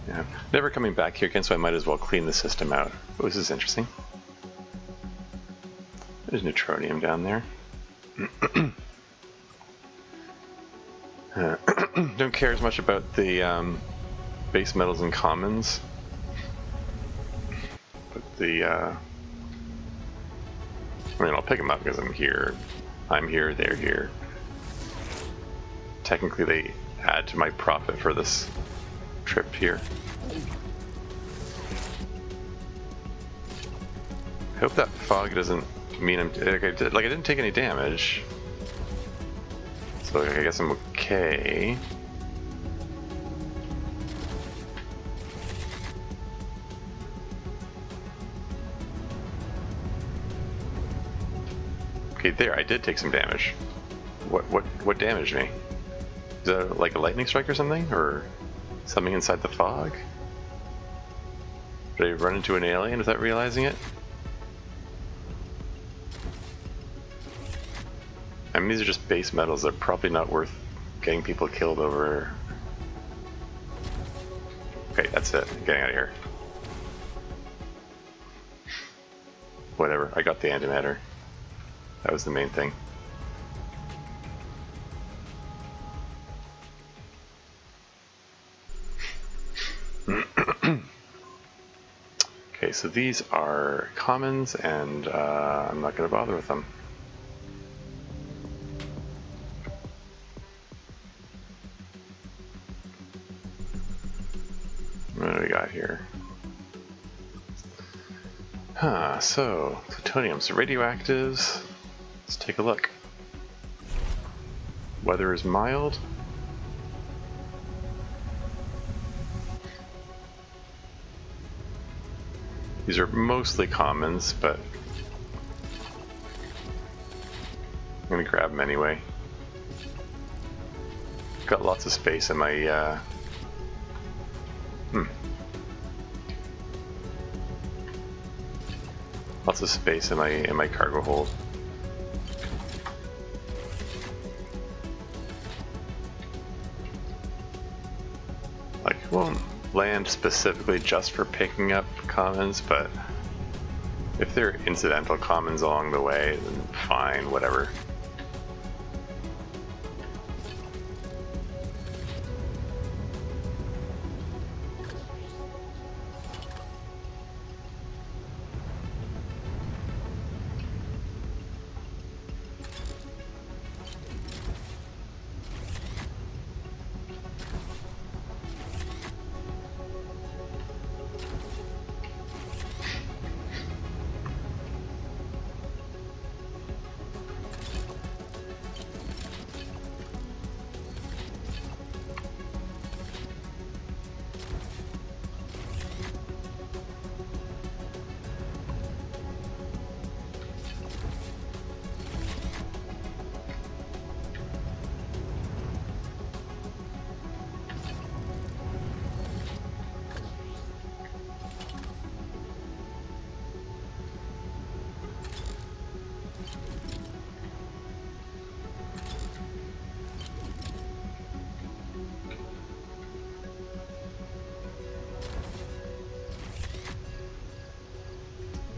Yeah, never coming back here again, so I might as well clean the system out. Oh, this is interesting. There's neutronium down there. Don't care as much about the base metals and commons, but I mean, I'll pick them up because I'm here, they're here. Technically, they add to my profit for this trip here. I hope that fog doesn't mean I didn't take any damage, so I guess I'm okay. Okay, there, I did take some damage. What damaged me? Is that like a lightning strike or something? Or something inside the fog? Did I run into an alien without realizing it? I mean, these are just base metals. They're probably not worth getting people killed over. Okay, that's it. I'm getting out of here. Whatever, I got the antimatter. That was the main thing. Okay, so these are commons, and I'm not going to bother with them. What do we got here? So plutonium, so radioactives. Let's take a look. Weather is mild. These are mostly commons, but I'm gonna grab them anyway. Got lots of space in my lots of space in my cargo hold. Like, it won't land specifically just for picking up commons, but if there are incidental commons along the way, then fine, whatever.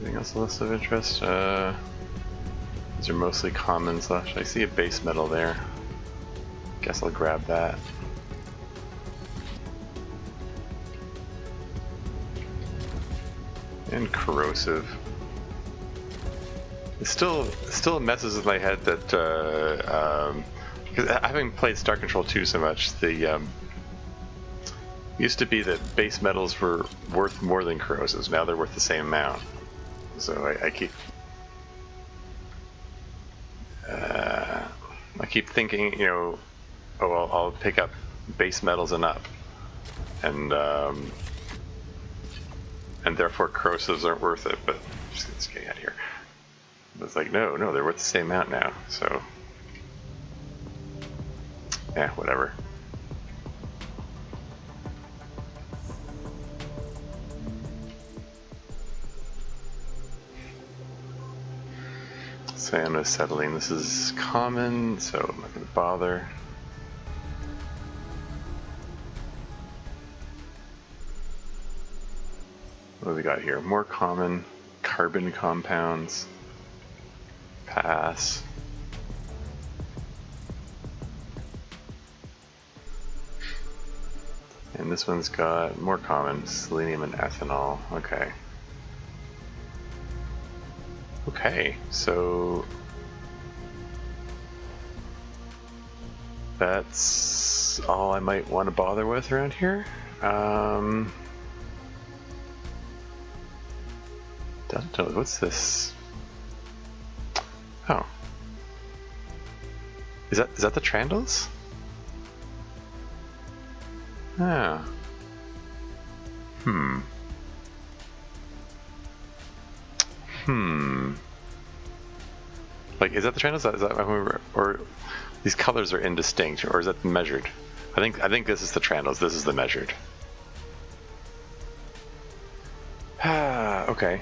Anything else a list of interest? These are mostly commons left. I see a base metal there. Guess I'll grab that. And corrosive. It still messes with my head that because having played Star Control 2 so much, the used to be that base metals were worth more than corrosives. Now they're worth the same amount. So I keep thinking, you know, oh, I'll pick up base metals and up, and therefore corrosives aren't worth it. But let's get out of here. It's like no, they're worth the same amount now. So yeah, whatever. Cyanoacetylene, this is common, so I'm not going to bother. What do we got here? More common carbon compounds. Pass. And this one's got more common selenium and ethanol. Okay. Okay, so that's all I might want to bother with around here. Don't know, what's this? Oh, is that the Trandals? Ah. Like, is that the Trandals? Is that or these colors are indistinct, or is that measured? I think this is the Trandals. This is the measured. Okay.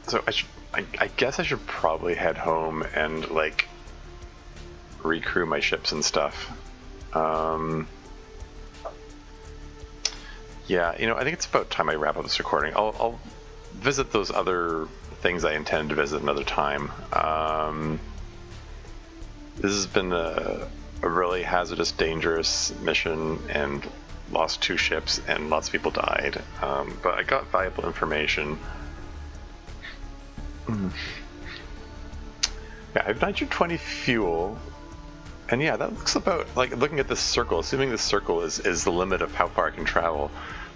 So I guess I should probably head home and like recrew my ships and stuff. Yeah, you know, I think it's about time I wrap up this recording. I'll visit those other things I intended to visit another time. This has been a really hazardous, dangerous mission, and lost 2 ships, and lots of people died. But I got valuable information. Yeah, I have 920 fuel. And yeah, that looks about like looking at this circle, assuming this circle is the limit of how far I can travel.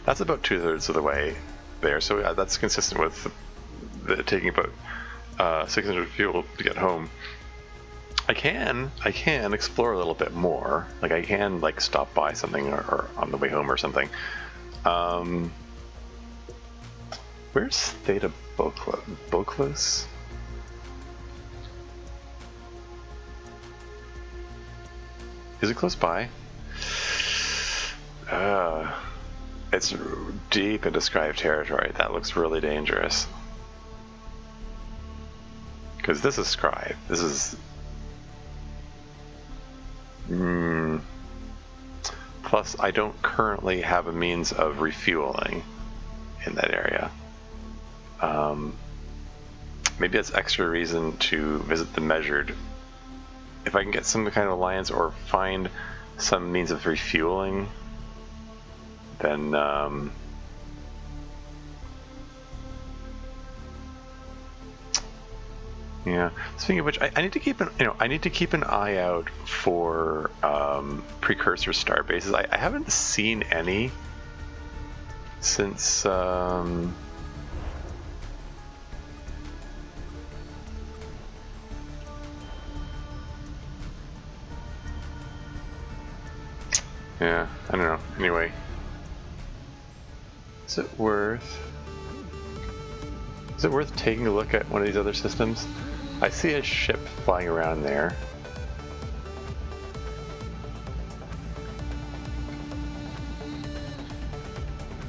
That's about 2/3 of the way there. So yeah, that's consistent with the taking about 600 fuel to get home. I can explore a little bit more. Like I can like stop by something or on the way home or something. Where's Theta Boclos? Is it close by? It's deep into Scribe territory. That looks really dangerous. Because this is Scribe. This is... Plus, I don't currently have a means of refueling in that area. Maybe that's extra reason to visit the measured. If I can get some kind of alliance or find some means of refueling, then yeah. Speaking of which, I need to keep an eye out for precursor star bases. I haven't seen any since yeah, I don't know. Anyway, is it worth taking a look at one of these other systems? I see a ship flying around there.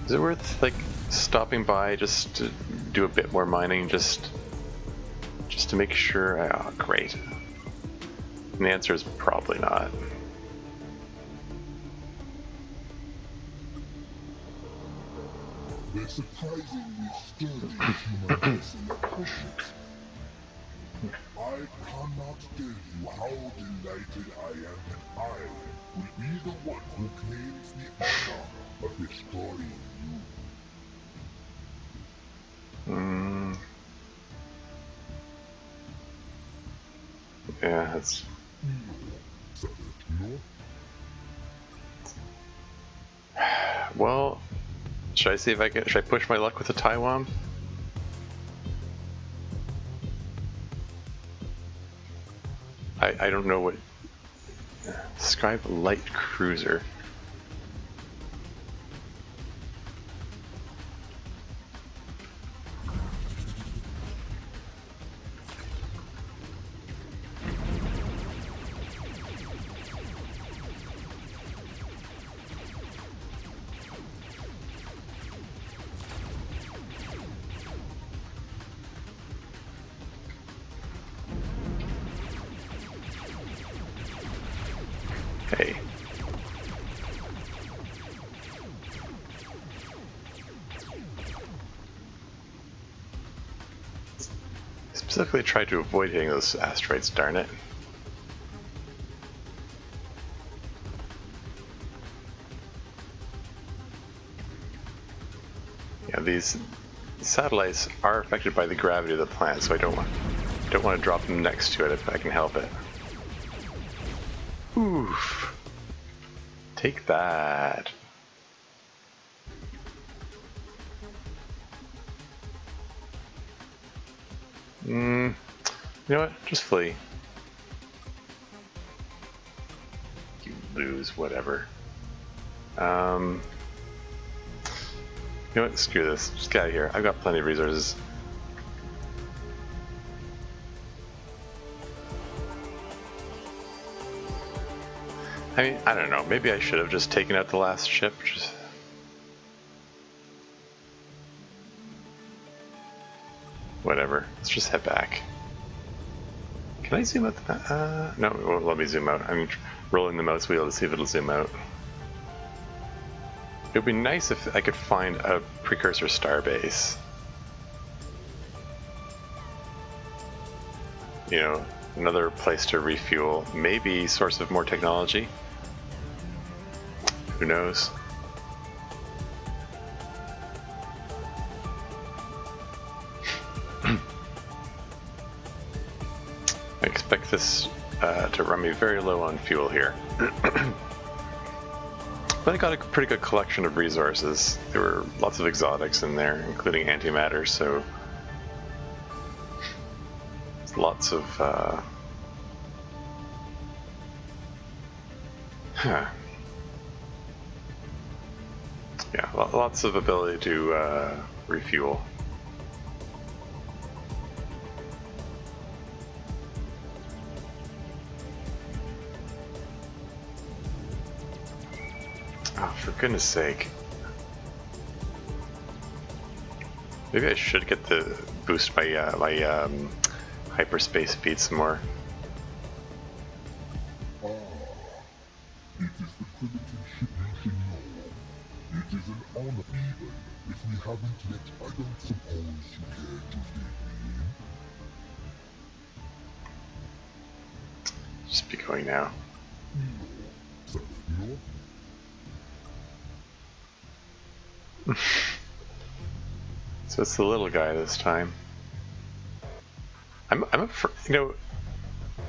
Is it worth like stopping by just to do a bit more mining, just to make sure? Oh, great. And the answer is probably not. their surprisingly sturdy human vessel approaches. I cannot tell you how delighted I am that I will be the one who claims the honor of escorting you. Yeah, that's... No? Well, should I see if I can... Should I push my luck with the Taiwan? I don't know what... Scribe light cruiser. Hey. Specifically tried to avoid hitting those asteroids, darn it. Yeah, these satellites are affected by the gravity of the planet, so I don't want to drop them next to it if I can help it. Oof. Take that. You know what? Just flee. You lose, whatever. You know what? Screw this. Just get out of here. I've got plenty of resources. I mean, I don't know. Maybe I should have just taken out the last ship. Whatever. Let's just head back. Can I zoom out the no, it won't let me zoom out. I'm rolling the mouse wheel to see if it'll zoom out. It would be nice if I could find a precursor starbase. You know, another place to refuel. Maybe source of more technology. Who knows? I expect this to run me very low on fuel here. But I got a pretty good collection of resources. There were lots of exotics in there, including antimatter, so lots of yeah, lots of ability to refuel. Oh, for goodness sake. Maybe I should get the boost my hyperspace speed some more. Ah, it is the primitive ship you should know. It is an honor even if we haven't yet. I don't suppose you care to take me in? Just be going now. No. So it's the little guy this time. I'm afraid, you know,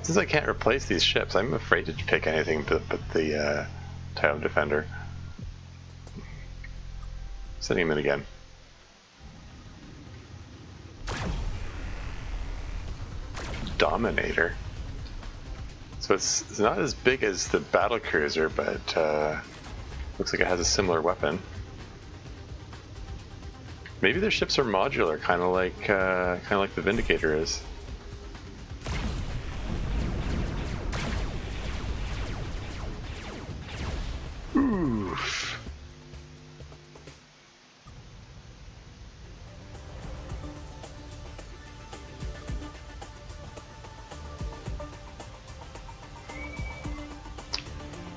since I can't replace these ships, I'm afraid to pick anything but the Titan Defender. Sending him in again. Dominator. So it's not as big as the battle cruiser, but looks like it has a similar weapon. Maybe their ships are modular, kind of like the Vindicator is. Oof.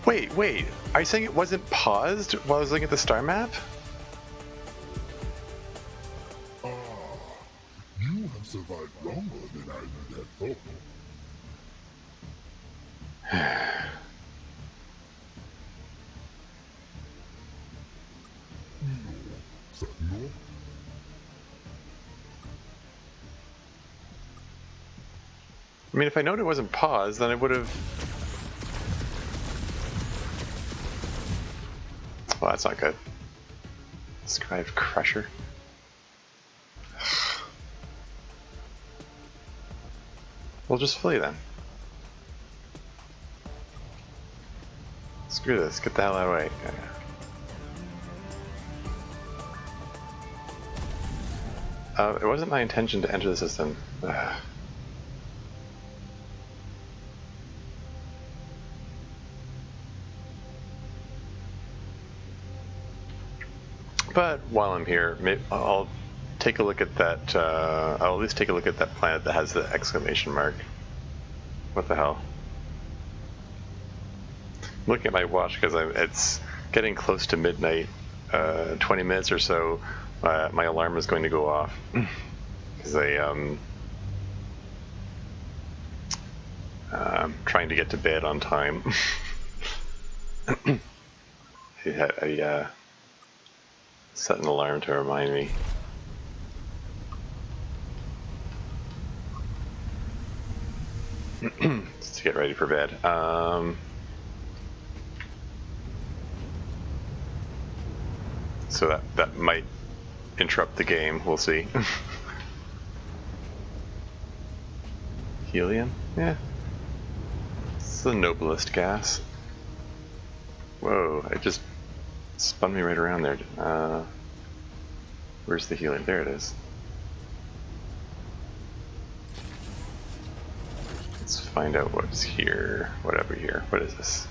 Wait. Are you saying it wasn't paused while I was looking at the star map? Senor? I mean, if I known it wasn't paused, then I would have... Well, that's not good. Scribe Crusher. We'll just flee then. Screw this, get the hell out of the way. It wasn't my intention to enter the system. But while I'm here, maybe I'll take a look at that. I'll at least take a look at that planet that has the exclamation mark. What the hell? I'm looking at my watch because it's getting close to midnight. 20 minutes or so, my alarm is going to go off because I'm trying to get to bed on time. I set an alarm to remind me. Just to get ready for bed. So that might interrupt the game. We'll see. Helium? Yeah. It's the noblest gas. Whoa, it just spun me right around there. Where's the helium? There it is. Let's find out what's here. Whatever here. What is this?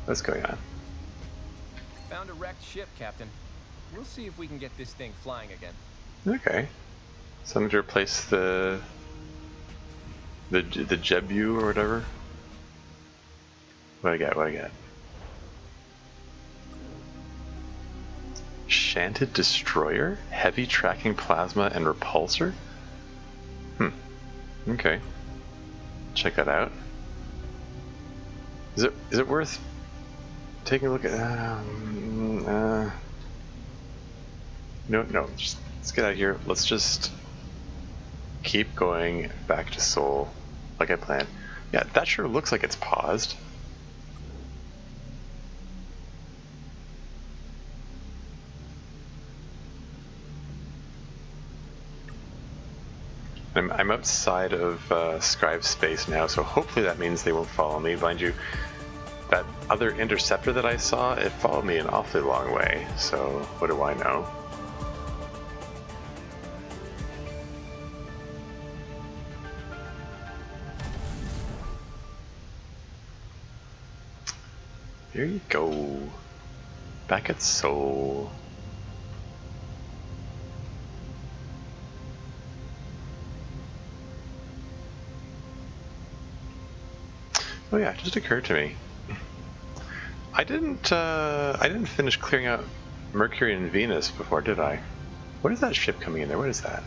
What's going on? Found a wrecked ship, Captain. We'll see if we can get this thing flying again. Okay. So I'm going to replace the Jebu or whatever. What I got? What I got? Shanted Destroyer, Heavy Tracking Plasma, and Repulsor? Okay. Check that out. Is it worth taking a look at? No. Let's get out of here. Let's just keep going back to Seoul, like I planned. Yeah, that sure looks like it's paused. I'm outside of Scribes space now, so hopefully that means they won't follow me. Mind you, that other interceptor that I saw, it followed me an awfully long way, so what do I know? There you go. Back at Seoul. Oh yeah, it just occurred to me. I didn't finish clearing out Mercury and Venus before, did I? What is that ship coming in there? What is that?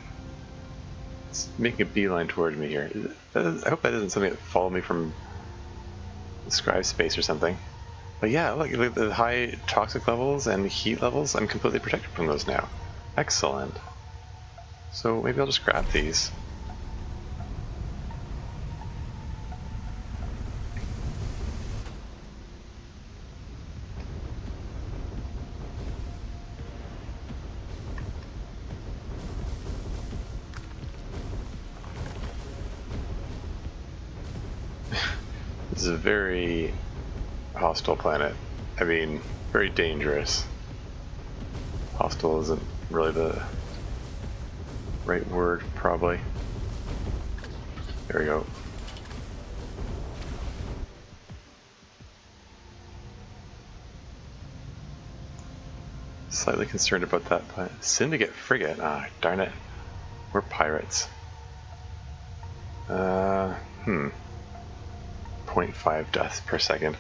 It's making a beeline towards me here. I hope that isn't something that followed me from Scribe space or something. But yeah, look, the high toxic levels and heat levels, I'm completely protected from those now. Excellent. So maybe I'll just grab these. This is a very hostile planet. I mean, very dangerous. Hostile isn't really the right word, probably. There we go. Slightly concerned about that planet. Syndicate frigate. Ah, darn it. We're pirates. 0.5 deaths per second.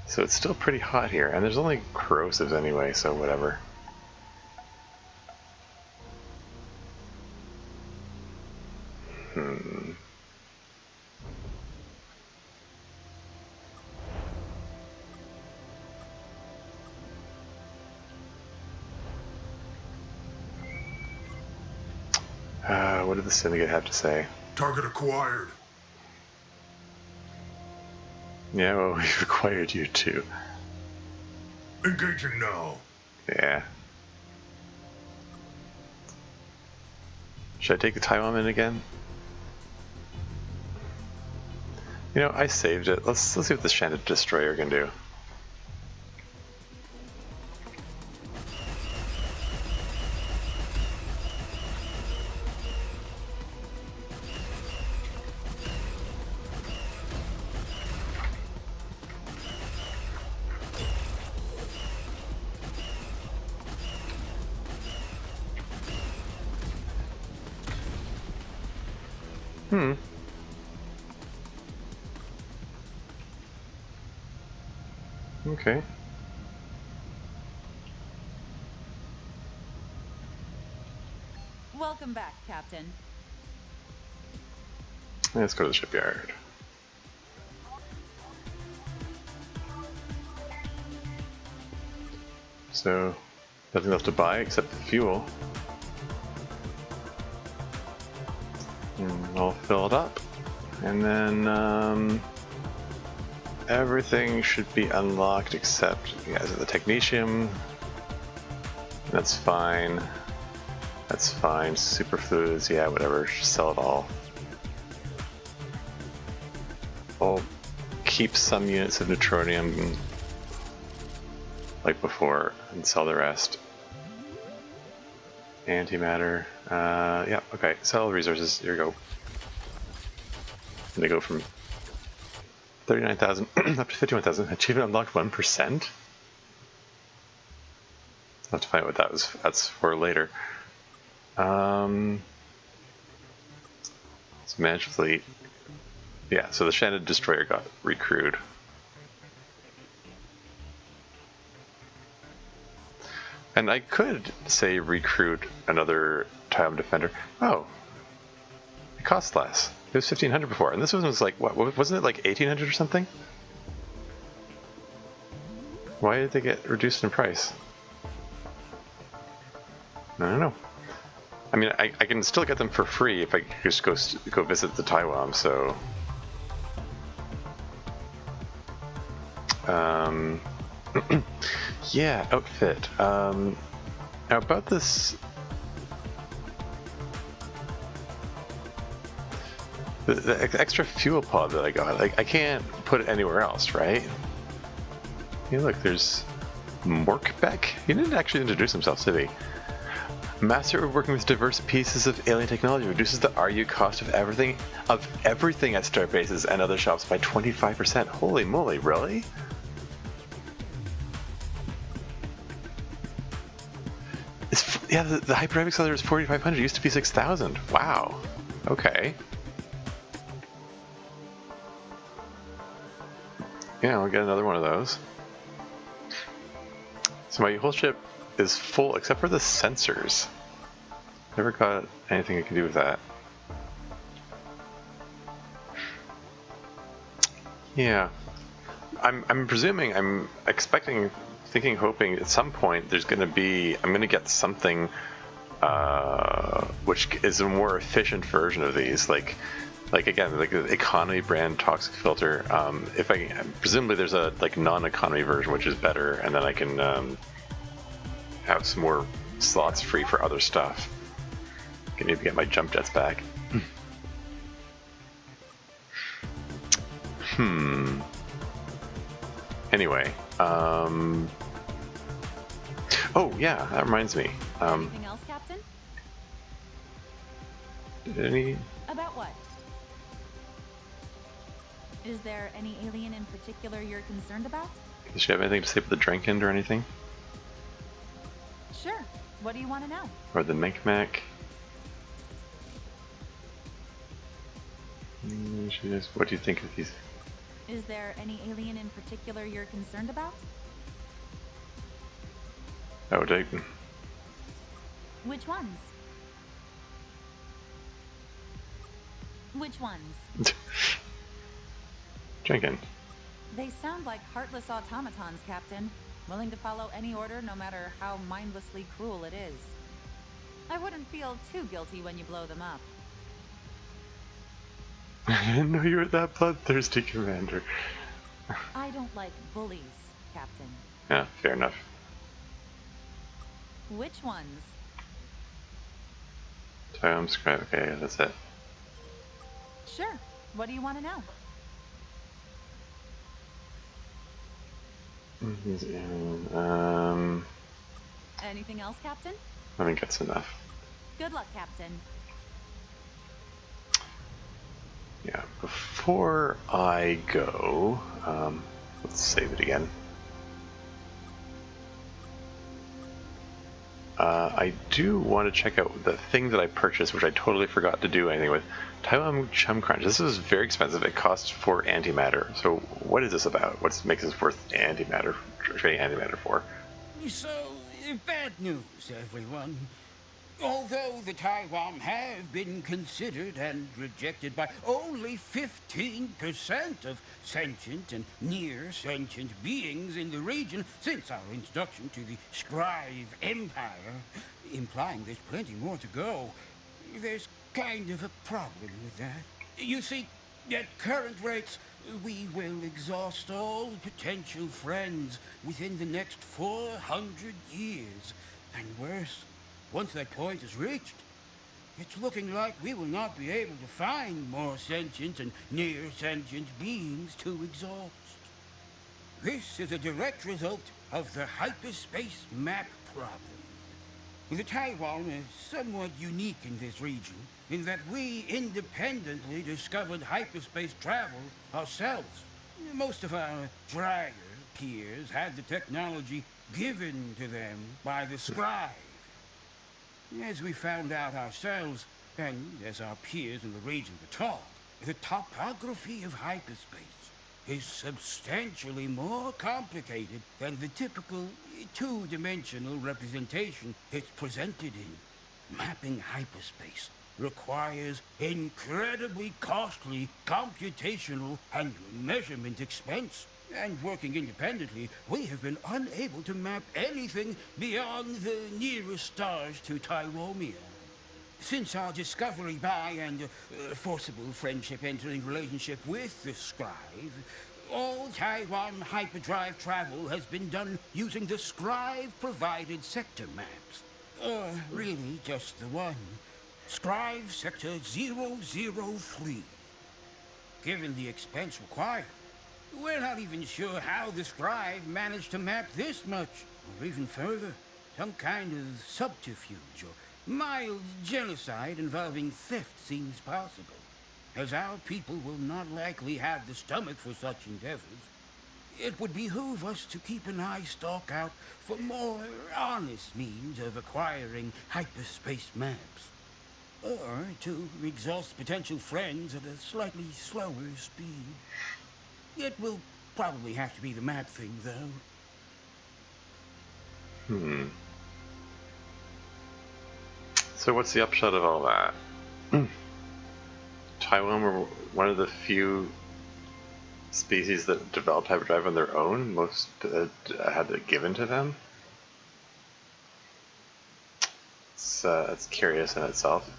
So it's still pretty hot here, and there's only corrosives anyway, so whatever. What did the syndicate have to say? Target acquired. Yeah, well, we've acquired you too. Engaging now. Yeah. Should I take the Taiwan in again? You know, I saved it. Let's see what the Shanded Destroyer can do. Okay. Welcome back, Captain. Let's go to the shipyard. So, nothing left to buy except the fuel. And I'll fill it up. And then, everything should be unlocked except, yeah, the technetium. That's fine. That's fine. Superfluids, yeah, whatever. Just sell it all. I'll keep some units of neutronium like before and sell the rest. Antimatter. Yeah, okay. Sell resources. Here we go. And they go from 39,000 up to 51,000. Achievement unlocked 1%. I'll have to find out what that's for later. So manage fleet. Yeah, so the Shanded Destroyer got recrewed. And I could say recruit another Taiwan Defender. Oh, it costs less. It was 1,500 before, and this one was like, what, wasn't it like 1,800 or something? Why did they get reduced in price? I don't know. I mean, I can still get them for free if I just go visit the Taiwan, so... yeah, outfit. Now about this... The extra fuel pod that I got, like, I can't put it anywhere else, right? Hey, look, there's Morkbeck. He didn't actually introduce himself, did he? Master of working with diverse pieces of alien technology reduces the RU cost of everything at Starbases and other shops by 25%. Holy moly, really? Yeah, the hyper accelerator is 4,500. It used to be 6,000. Wow. Okay. Yeah, I'll get another one of those. So my whole ship is full except for the sensors. Never got anything I can do with that. Yeah. I'm presuming, I'm expecting, thinking, hoping at some point there's going to be, I'm going to get something which is a more efficient version of these, like again, like the economy brand toxic filter. If I presumably there's a like non-economy version which is better, and then I can have some more slots free for other stuff. Can maybe get my jump jets back. Anyway, oh yeah, that reminds me. Anything else, Captain? Any? About what? Is there any alien in particular you're concerned about? Does she have anything to say about the Drenkend or anything? Sure. What do you want to know? Or the Menkmak? What do you think of these? Is there any alien in particular you're concerned about? Oh, Which ones? Which ones? Drenkend. They sound like heartless automatons, Captain. Willing to follow any order, no matter how mindlessly cruel it is. I wouldn't feel too guilty when you blow them up. I didn't know you were that bloodthirsty, Commander. I don't like bullies, Captain. Yeah, fair enough. Which ones? Taiwan Scribe, okay, that's it. Sure. What do you want to know? Anything else, Captain? I think that's enough. Good luck, Captain. Yeah, before I go, let's save it again. I do want to check out the thing that I purchased, which I totally forgot to do anything with. Taiwan Chum Crunch. This is very expensive. It costs 4 antimatter. So what is this about? What makes this worth antimatter? Trading antimatter for? So, bad news, everyone. Although the Taiwan have been considered and rejected by only 15% of sentient and near-sentient beings in the region since our introduction to the Scribe Empire, implying there's plenty more to go, there's kind of a problem with that. You see, at current rates, we will exhaust all potential friends within the next 400 years, and worse. Once that point is reached, it's looking like we will not be able to find more sentient and near-sentient beings to exhaust. This is a direct result of the hyperspace map problem. The Taiwan is somewhat unique in this region, in that we independently discovered hyperspace travel ourselves. Most of our drier peers had the technology given to them by the Scribe. As we found out ourselves, and as our peers in the region were taught, the topography of hyperspace is substantially more complicated than the typical two-dimensional representation it's presented in. Mapping hyperspace requires incredibly costly computational and measurement expense. And working independently, we have been unable to map anything beyond the nearest stars to Taiwomia. Since our discovery by and forcible friendship entering relationship with the Scribe, all Taiwan hyperdrive travel has been done using the Scribe-provided sector maps. Or really just the one. Scribe Sector 003. Given the expense required, we're not even sure how the Scribe managed to map this much, or even further. Some kind of subterfuge or mild genocide involving theft seems possible, as our people will not likely have the stomach for such endeavors. It would behoove us to keep an eye stalk out for more honest means of acquiring hyperspace maps, or to exhaust potential friends at a slightly slower speed. It will probably have to be the map thing, though. So what's the upshot of all that? Taiwan were one of the few species that developed hyperdrive on their own. Most had it given to them. It's curious in itself.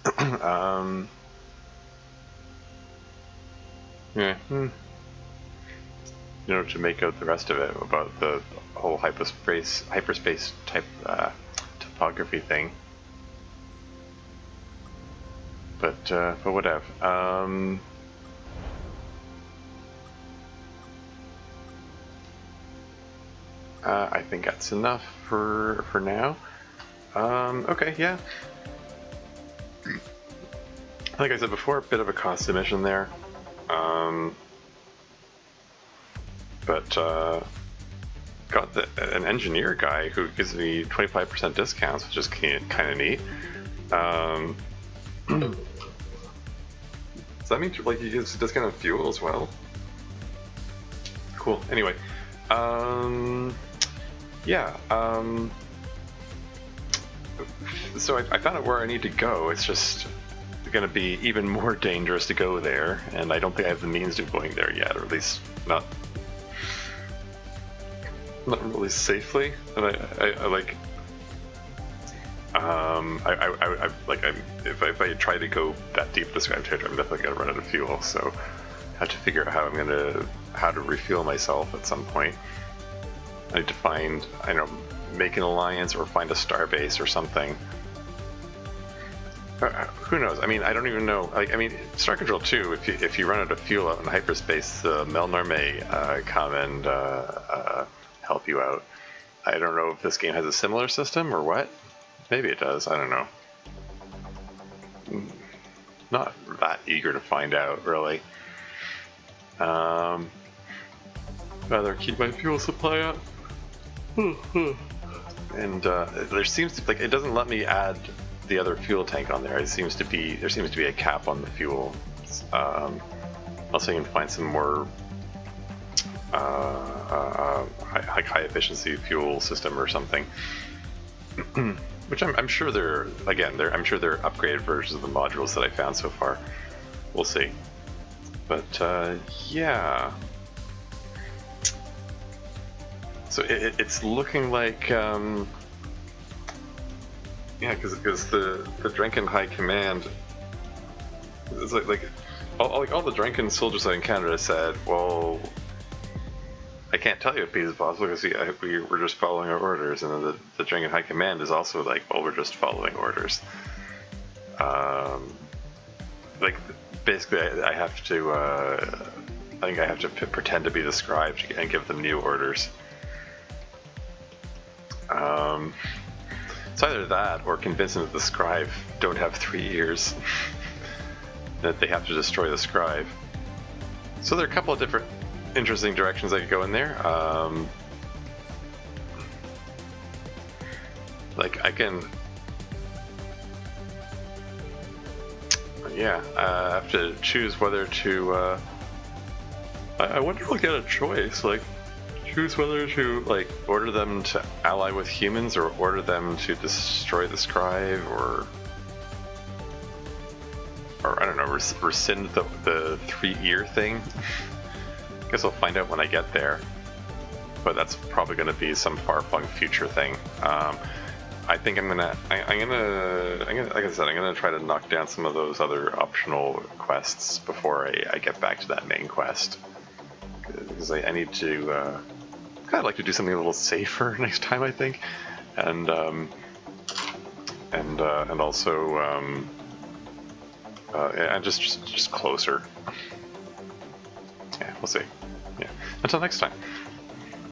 Yeah. In order to make out the rest of it about the whole hyperspace type topography thing, but whatever. I think that's enough for now. Okay, yeah. Like I said before, a bit of a cost submission there. But got an engineer guy who gives me 25% discounts, which is kind of neat. Does that mean like he gives a discount on fuel as well? Cool. Anyway, yeah. So I found out where I need to go. It's just going to be even more dangerous to go there, and I don't think I have the means of going there yet, or at least not really safely. And I like, If I try to go that deep with the Scribe territory, I'm definitely gonna run out of fuel. So I have to figure out how to refuel myself at some point. I need to find, I don't know, make an alliance or find a star base or something. Who knows? I mean, I don't even know. Like, I mean, Star Control 2, if you run out of fuel out in hyperspace, Melnor may come and help you out. I don't know if this game has a similar system or what. Maybe it does. I don't know. Not that eager to find out, really. Rather keep my fuel supply up. And there seems to, like, it doesn't let me add the other fuel tank on there. There seems to be a cap on the fuel. Unless I can find some more high efficiency fuel system or something. Which I'm sure I'm sure they're upgraded versions of the modules that I found so far. We'll see. But yeah. So it's looking like yeah, because the Drenkend High Command, it's like all the Drenkend soldiers I encountered said, well, I can't tell you if peace is possible because we're just following our orders, and then the Drenkend High Command is also like, well, we're just following orders. Like basically, I have to, I think I have to pretend to be the Scribes and give them new orders. It's either that or convince them that the Scribe don't have 3 ears, that they have to destroy the Scribe. So there are a couple of different interesting directions I could go in there. Like I can, yeah, I have to choose whether to. I wonder if I'll get a choice. Like, choose whether to like order them to ally with humans or order them to destroy the Scribe, or I don't know, rescind the 3-ear thing. Guess I'll find out when I get there, but that's probably going to be some far-flung future thing. I think I'm gonna, like I said, I'm gonna try to knock down some of those other optional quests before I get back to that main quest, because I need to kind of like to do something a little safer next time, I think, and also and just closer. Yeah, we'll see. Yeah. Until next time.